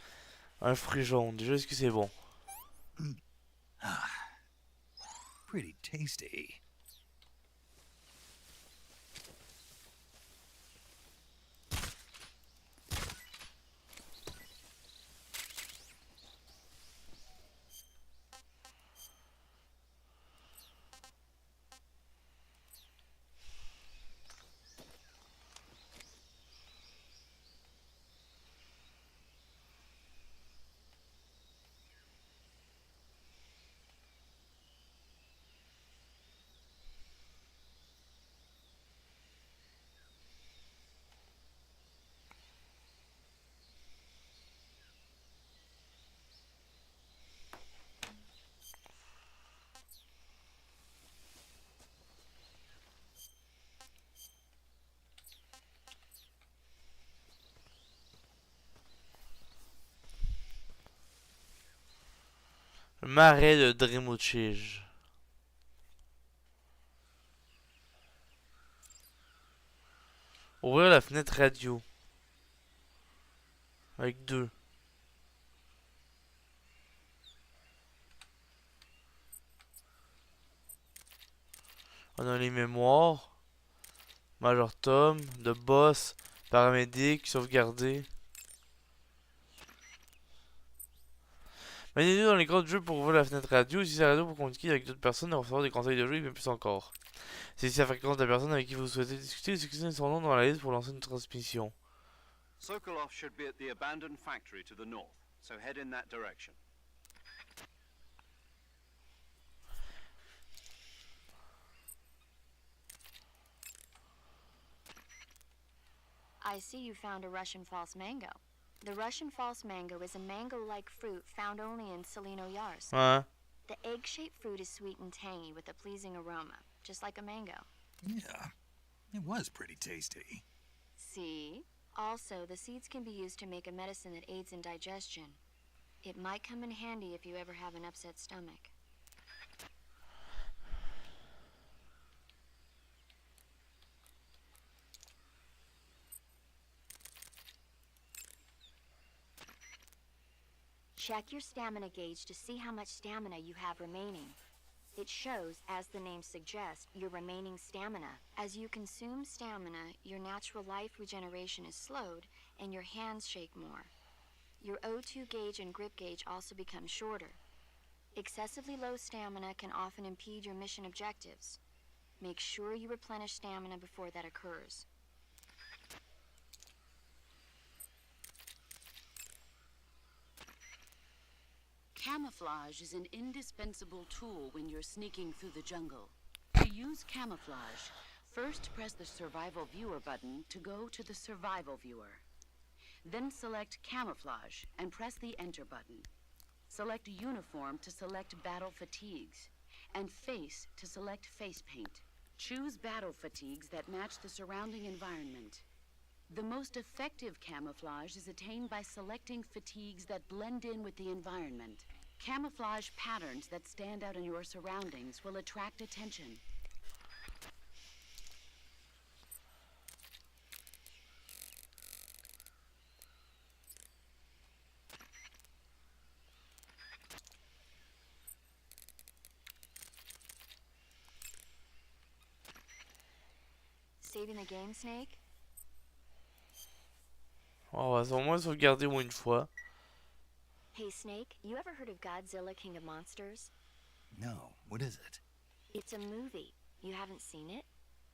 Un fruit jaune. Déjà est-ce que c'est bon? Pretty tasty. Le marais de DaRkM00se. Ouvrir la fenêtre radio. Avec 2. On a les mémoires. Major Tom, de boss, paramédic, sauvegarder. Maniez-vous dans l'écran de jeu pour ouvrir la fenêtre radio. Utilisez la radio pour communiquer avec d'autres personnes et recevoir des conseils de jeu et bien plus encore. Saisissez la fréquence de la personne avec qui vous souhaitez discuter et sélectionnez son nom dans la liste pour lancer une transmission. Sokolov should be at the abandoned factory to the north, so head in that direction. I see you found a Russian false mango. The Russian false mango is a mango-like fruit found only in Selino Yars. Ouais. The egg-shaped fruit is sweet and tangy with a pleasing aroma, just like a mango. Yeah, it was pretty tasty. See? Also, the seeds can be used to make a medicine that aids in digestion. It might come in handy if you ever have an upset stomach. Check your stamina gauge to see how much stamina you have remaining. It shows, as the name suggests, your remaining stamina. As you consume stamina, your natural life regeneration is slowed and your hands shake more. Your O2 gauge and grip gauge also become shorter. Excessively low stamina can often impede your mission objectives. Make sure you replenish stamina before that occurs. Camouflage is an indispensable tool when you're sneaking through the jungle. To use camouflage, first press the Survival Viewer button to go to the Survival Viewer. Then select Camouflage and press the Enter button. Select Uniform to select Battle Fatigues, and Face to select Face Paint. Choose battle fatigues that match the surrounding environment. The most effective camouflage is attained by selecting fatigues that blend in with the environment. Camouflage patterns that stand out in your surroundings will attract attention. Saving the game, Snake? On va au moins sauvegarder au moins une fois. Hey, Snake, you ever heard of Godzilla, King of Monsters? No, what is it? It's a movie. You haven't seen it?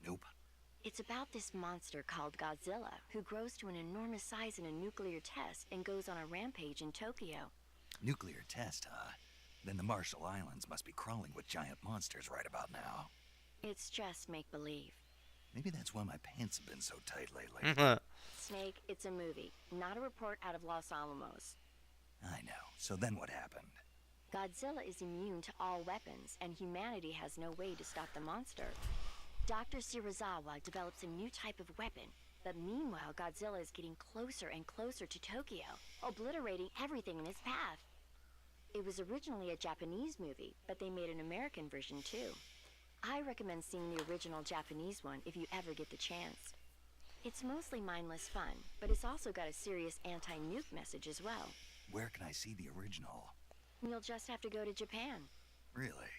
Nope. It's about this monster called Godzilla, who grows to an enormous size in a nuclear test and goes on a rampage in Tokyo. Nuclear test, huh? Then the Marshall Islands must be crawling with giant monsters right about now. It's just make-believe. Maybe that's why my pants have been so tight lately. Snake, it's a movie, not a report out of Los Alamos. I know. So then what happened? Godzilla is immune to all weapons, and humanity has no way to stop the monster. Dr. Shirazawa develops a new type of weapon, but meanwhile Godzilla is getting closer and closer to Tokyo, obliterating everything in his path. It was originally a Japanese movie, but they made an American version too. I recommend seeing the original Japanese one if you ever get the chance. It's mostly mindless fun, but it's also got a serious anti-nuke message as well. Where can I see the original? You'll just have to go to Japan. Really?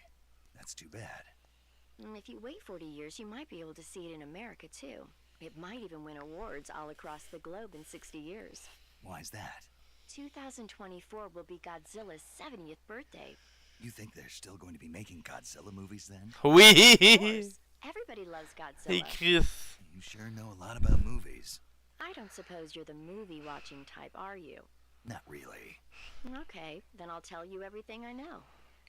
That's too bad. If you wait 40 years, you might be able to see it in America too. It might even win awards all across the globe in 60 years. Why's that? 2024 will be Godzilla's 70th birthday. You think they're still going to be making Godzilla movies then? Oui! Of course. Everybody loves Godzilla. Hey Chris. You sure know a lot about movies. I don't suppose you're the movie-watching type, are you? Not really. Okay, then I'll tell you everything I know.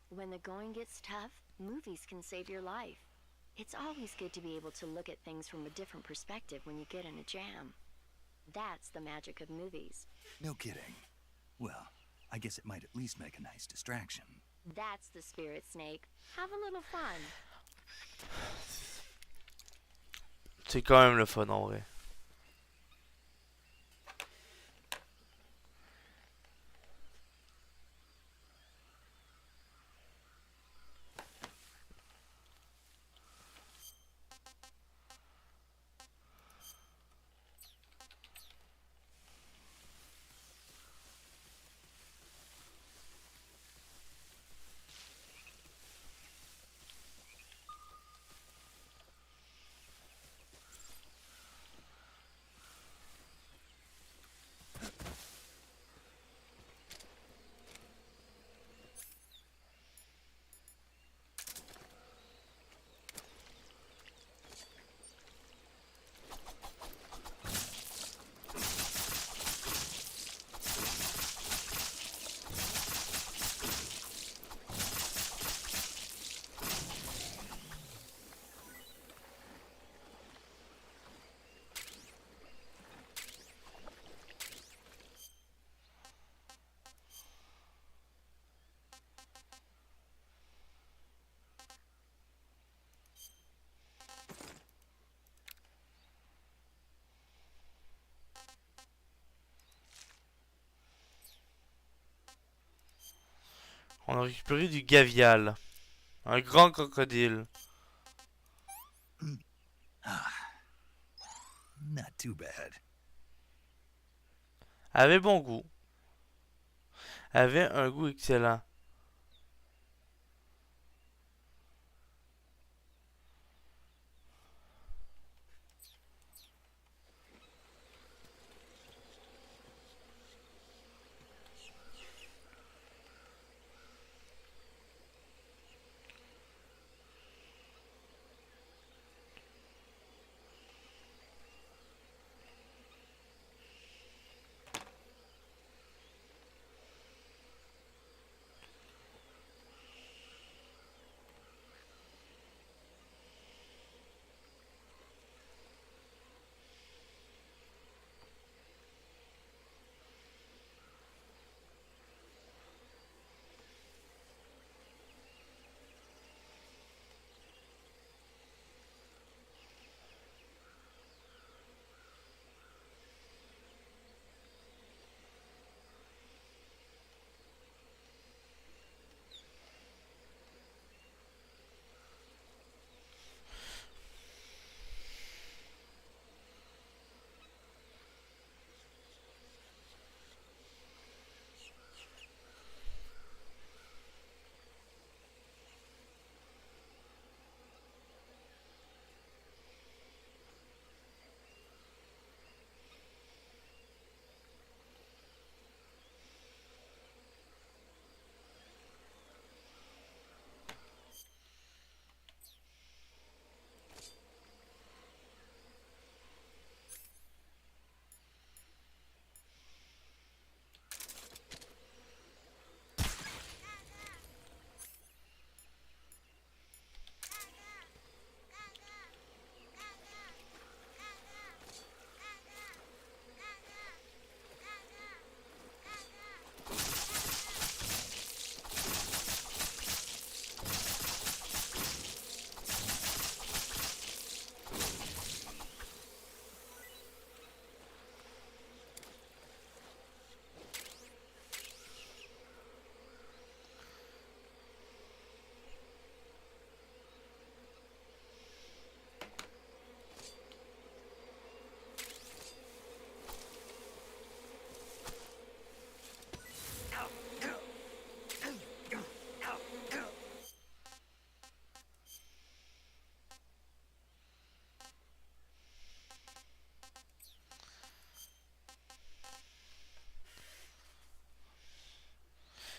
When the going gets tough, movies can save your life. It's always good to be able to look at things from a different perspective when you get in a jam. That's the magic of movies. No kidding. Well, I guess it might at least make a nice distraction. That's the spirit, Snake. Have a little fun. C'est quand même le fun en vrai. On a récupéré du gavial. Un grand crocodile. Not too bad. Avait bon goût. Avait un goût excellent.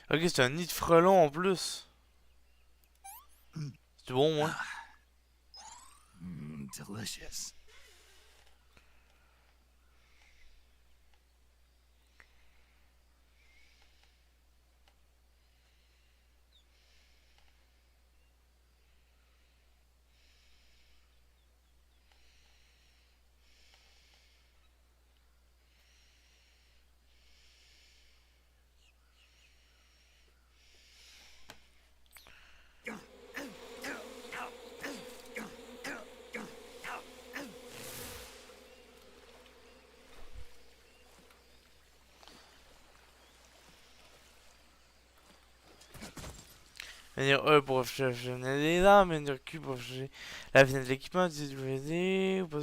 Ok, c'est un nid de frelons en plus. C'est bon, moi. Delicious. Venir E pour afficher les armes, venir Q pour afficher la fenêtre de l'équipement, utiliser ou pas.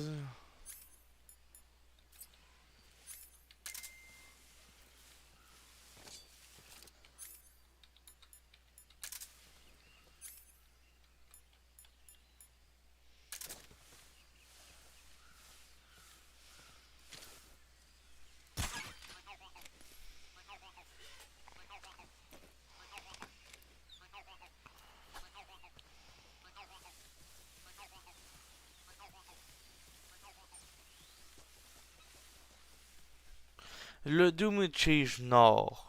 Le Doomwitch Nord.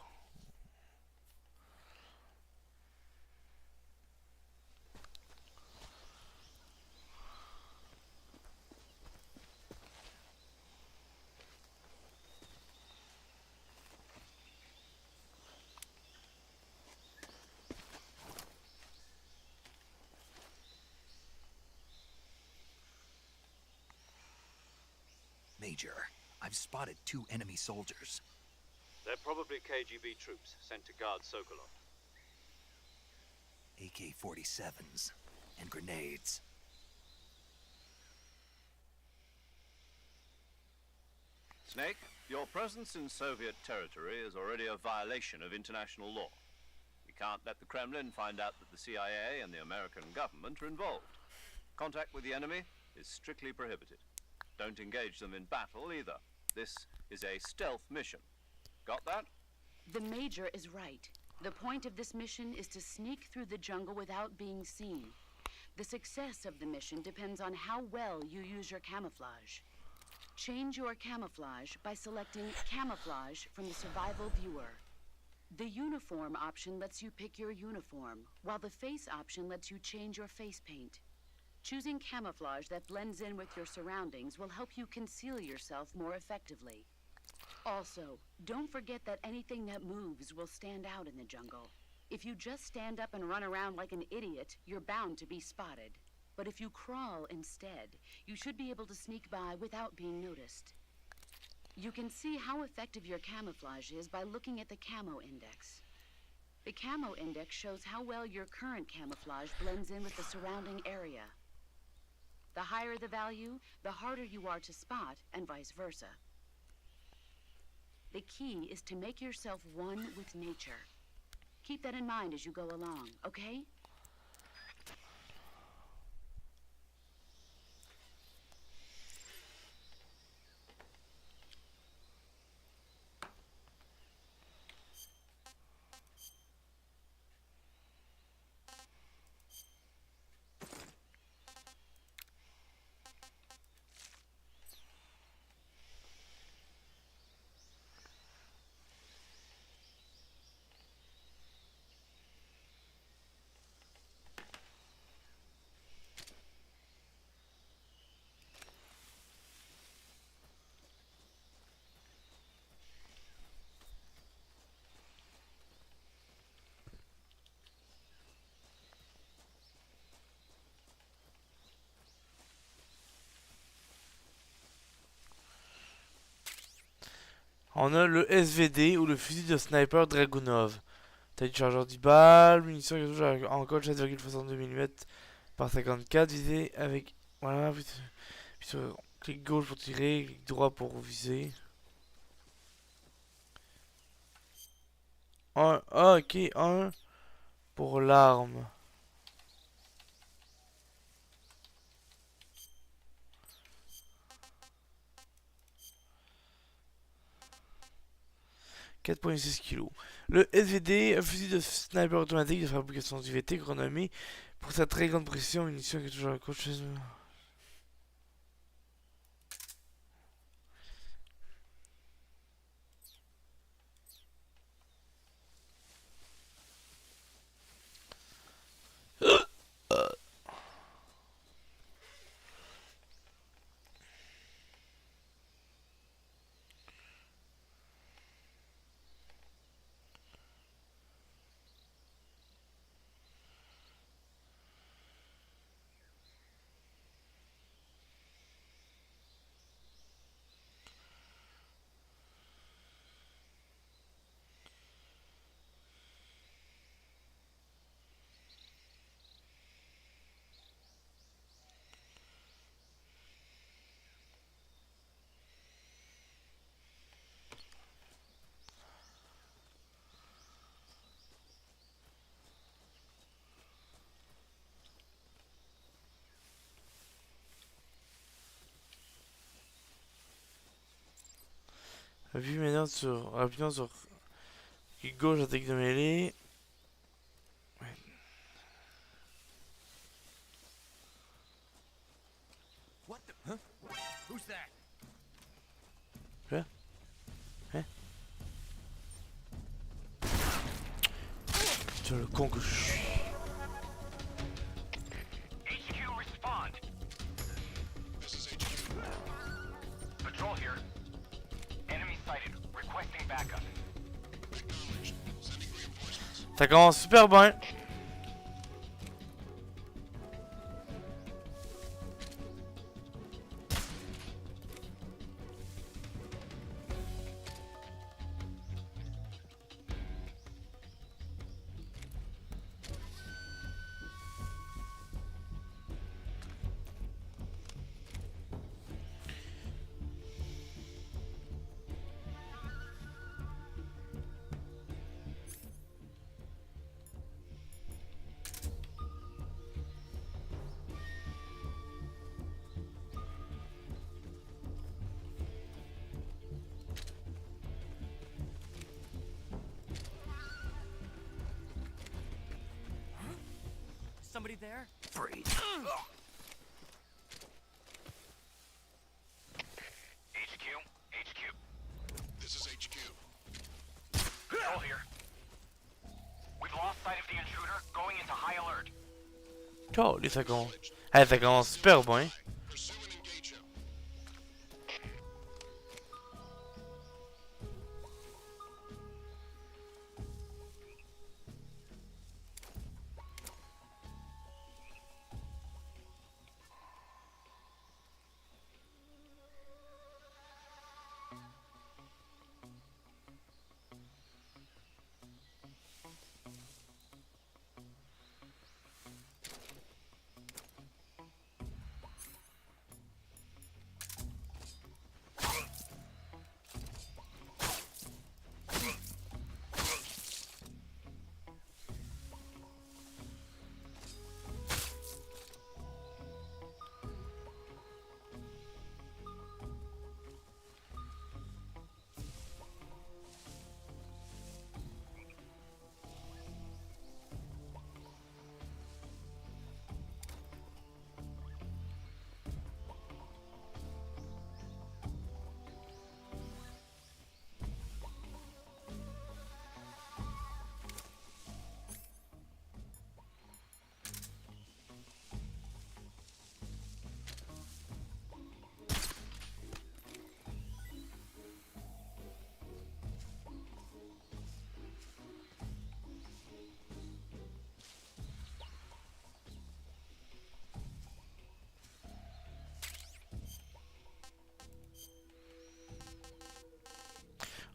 Major, I've spotted 2 enemy soldiers. They're probably KGB troops sent to guard Sokolov. AK-47s and grenades. Snake, your presence in Soviet territory is already a violation of international law. We can't let the Kremlin find out that the CIA and the American government are involved. Contact with the enemy is strictly prohibited. Don't engage them in battle either. This is a stealth mission. Got that? The Major is right. The point of this mission is to sneak through the jungle without being seen. The success of the mission depends on how well you use your camouflage. Change your camouflage by selecting Camouflage from the Survival Viewer. The Uniform option lets you pick your uniform, while the Face option lets you change your face paint. Choosing camouflage that blends in with your surroundings will help you conceal yourself more effectively. Also, don't forget that anything that moves will stand out in the jungle. If you just stand up and run around like an idiot, you're bound to be spotted. But if you crawl instead, you should be able to sneak by without being noticed. You can see how effective your camouflage is by looking at the Camo Index. The Camo Index shows how well your current camouflage blends in with the surrounding area. The higher the value, the harder you are to spot, and vice versa. The key is to make yourself one with nature. Keep that in mind as you go along, okay? On a le SVD ou le fusil de sniper Dragunov. Taille du chargeur 10 balles, munitions en code 7,62 mm par 54, visée avec. Voilà, puis sur clic gauche pour tirer, clic droit pour viser. Ok, un pour l'arme. « 4,6 kg. Le SVD, un fusil de sniper automatique de fabrication du VT renommé pour sa très grande précision, munitions qui est toujours un coach. Appuie maintenant sur. Appuyons sur clic gauche attaque de mêlée. What the? Huh? Who's that? Quoi? Hein? Putain, le con que je suis. HQ, respond. This is HQ. Patrol here. Enemy sighted. Requesting backup. Acknowledged. Sending reinforcements. Ça commence super bien. somebody there? Freeze. HQ. This is HQ. All here. We've lost sight of the intruder, going into high alert. Oh, ça commence. Eh, ça commence super bien. Pursue and engage him.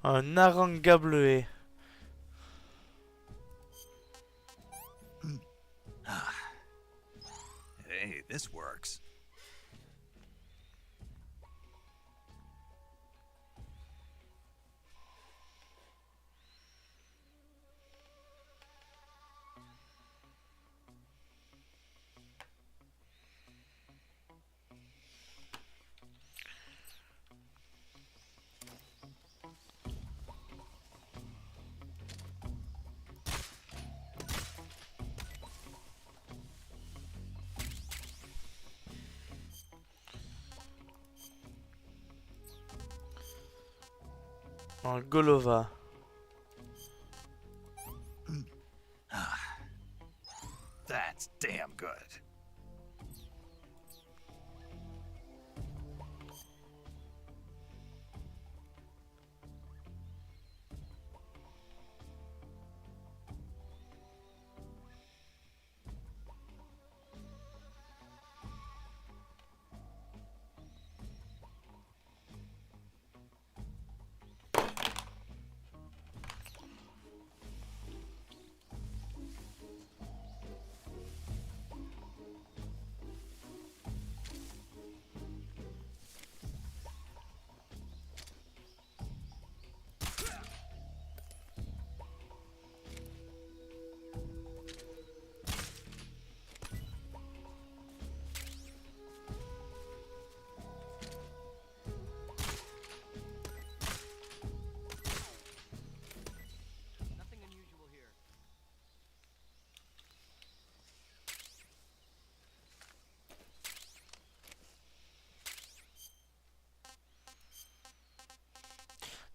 Un haranga bleuet. Hey, this works. Un golova. That's damn good.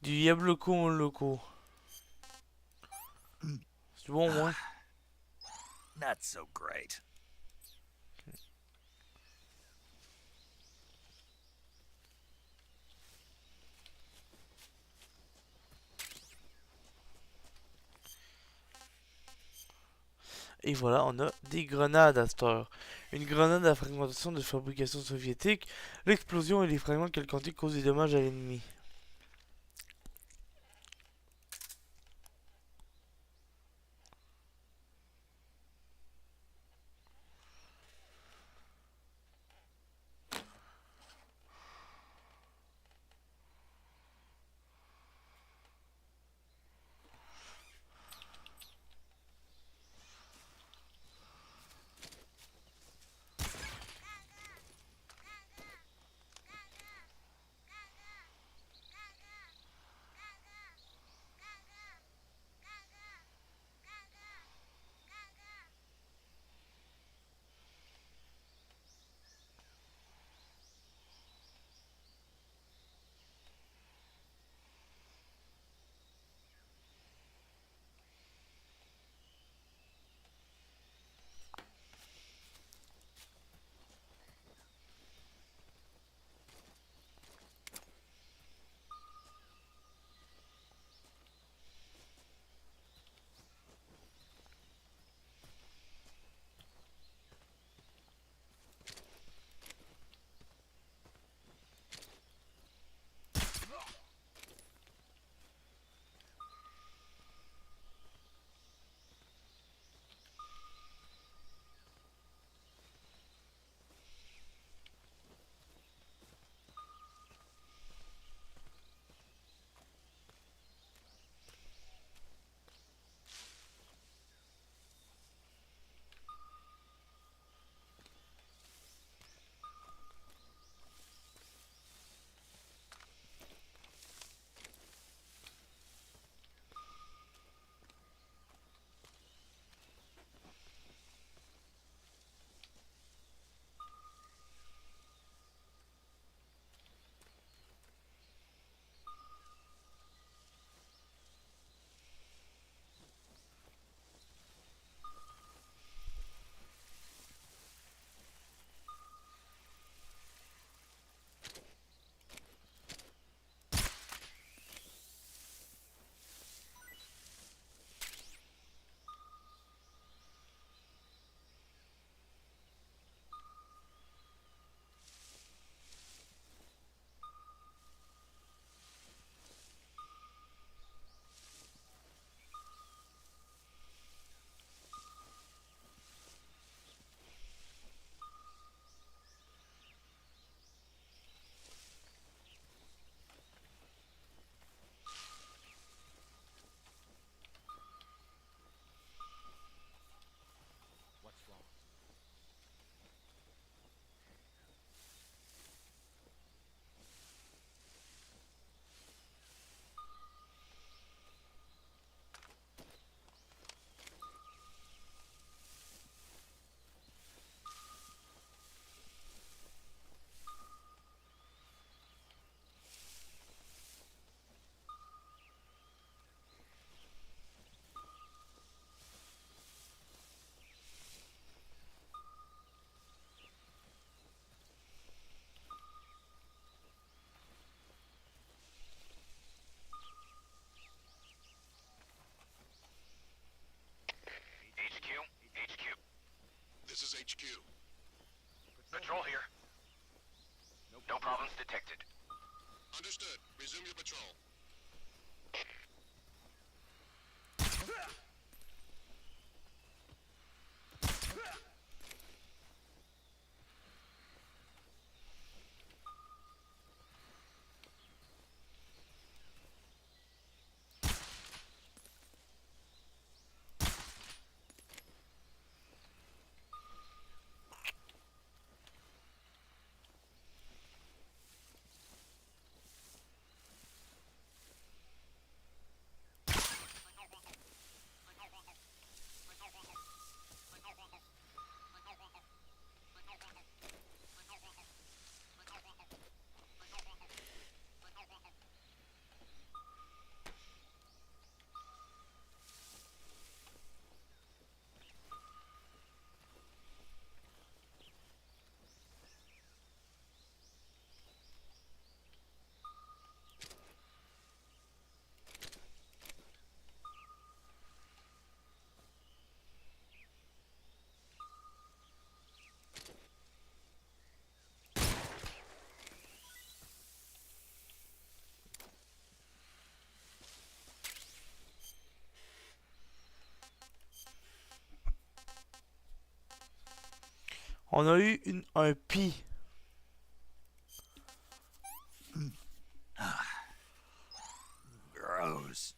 Du Diabloco mon loco. C'est bon, moi. Not so great. Et voilà, on a des grenades à cette heure. Une grenade à fragmentation de fabrication soviétique. L'explosion et les fragments qu'elle contient causent des dommages à l'ennemi. Understood. Resume your patrol. On a eu un pi. Gross.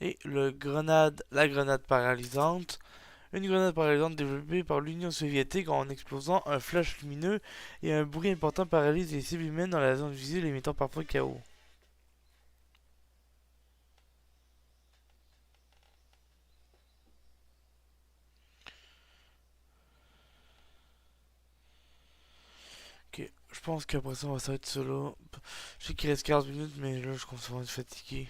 Et la grenade paralysante. Une grenade paralysante développée par l'Union soviétique en explosant un flash lumineux et un bruit important paralyse les cibles humaines dans la zone visible, émettant parfois chaos. Ok, je pense qu'après ça on va s'arrêter solo. Je sais qu'il reste 15 minutes, mais là je commence à être fatigué.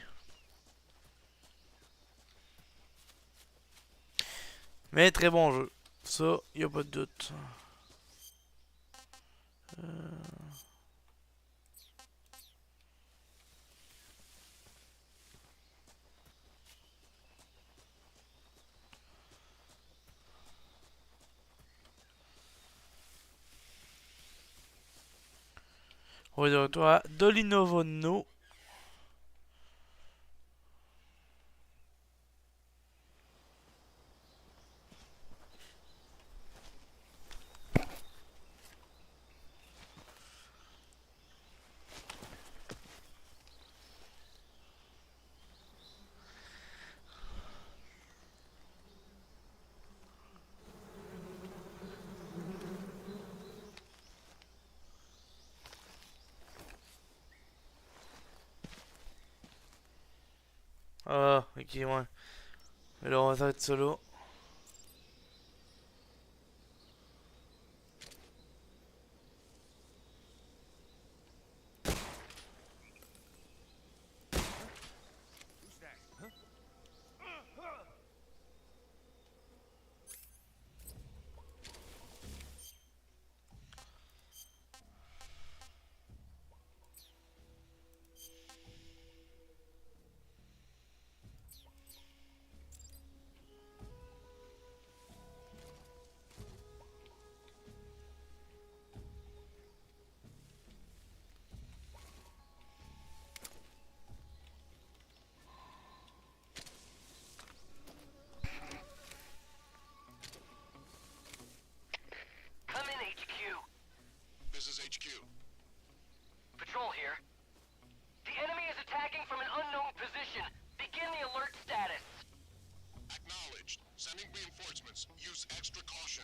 Mais très bon jeu, ça y a pas de doute. On va de retour à Dolinovono. Ah, ok, ouais. Mais là on va s'arrêter solo. Come in, HQ. This is HQ. Patrol here. The enemy is attacking from an unknown position. Begin the alert status. Acknowledged. Sending reinforcements. Use extra caution.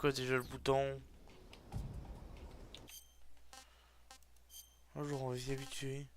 quoi déjà le bouton? Un jour on va s'y habituer.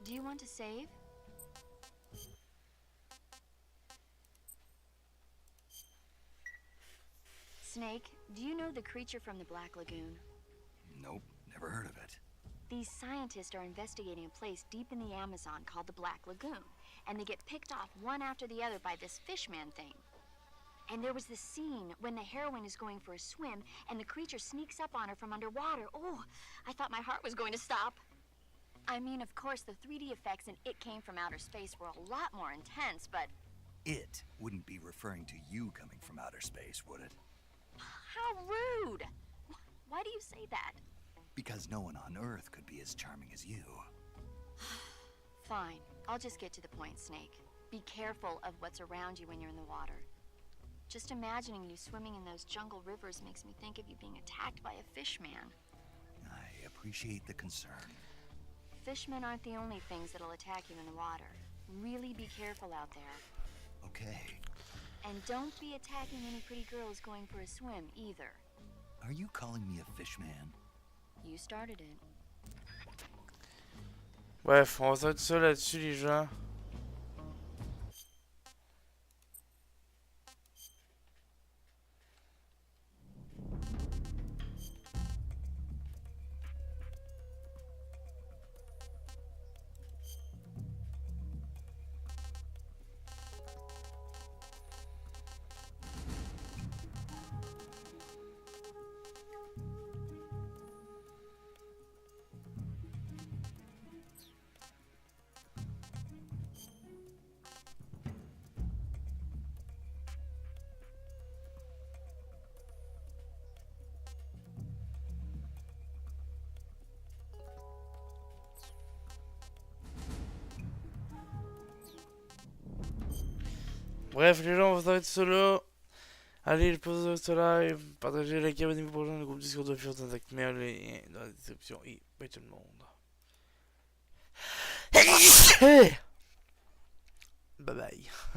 Do you want to save? Snake, do you know the creature from the Black Lagoon? Nope, never heard of it. These scientists are investigating a place deep in the Amazon called the Black Lagoon, and they get picked off one after the other by this fishman thing. And there was this scene when the heroine is going for a swim, and the creature sneaks up on her from underwater. Oh, I thought my heart was going to stop. I mean, of course, the 3D effects in It Came from Outer Space were a lot more intense, but... It wouldn't be referring to you coming from outer space, would it? How rude! Why do you say that? Because no one on Earth could be as charming as you. Fine. I'll just get to the point, Snake. Be careful of what's around you when you're in the water. Just imagining you swimming in those jungle rivers makes me think of you being attacked by a fishman. I appreciate the concern. Fishmen aren't the only things that'll attack you in the water. Really be careful out there. Okay. And don't be attacking any pretty girls going for a swim, either. Are you calling me a fishman? You started it. Bref, on va s'arrêter ça là-dessus les gens. Bref les gens, on va s'arrêter ça là. Allez, posez ce live, partagez, likez, abonnez-vous pour rejoindre le groupe Discord de Fuir DaRkM00se, le lien dans la description et bye tout le monde. Bye bye.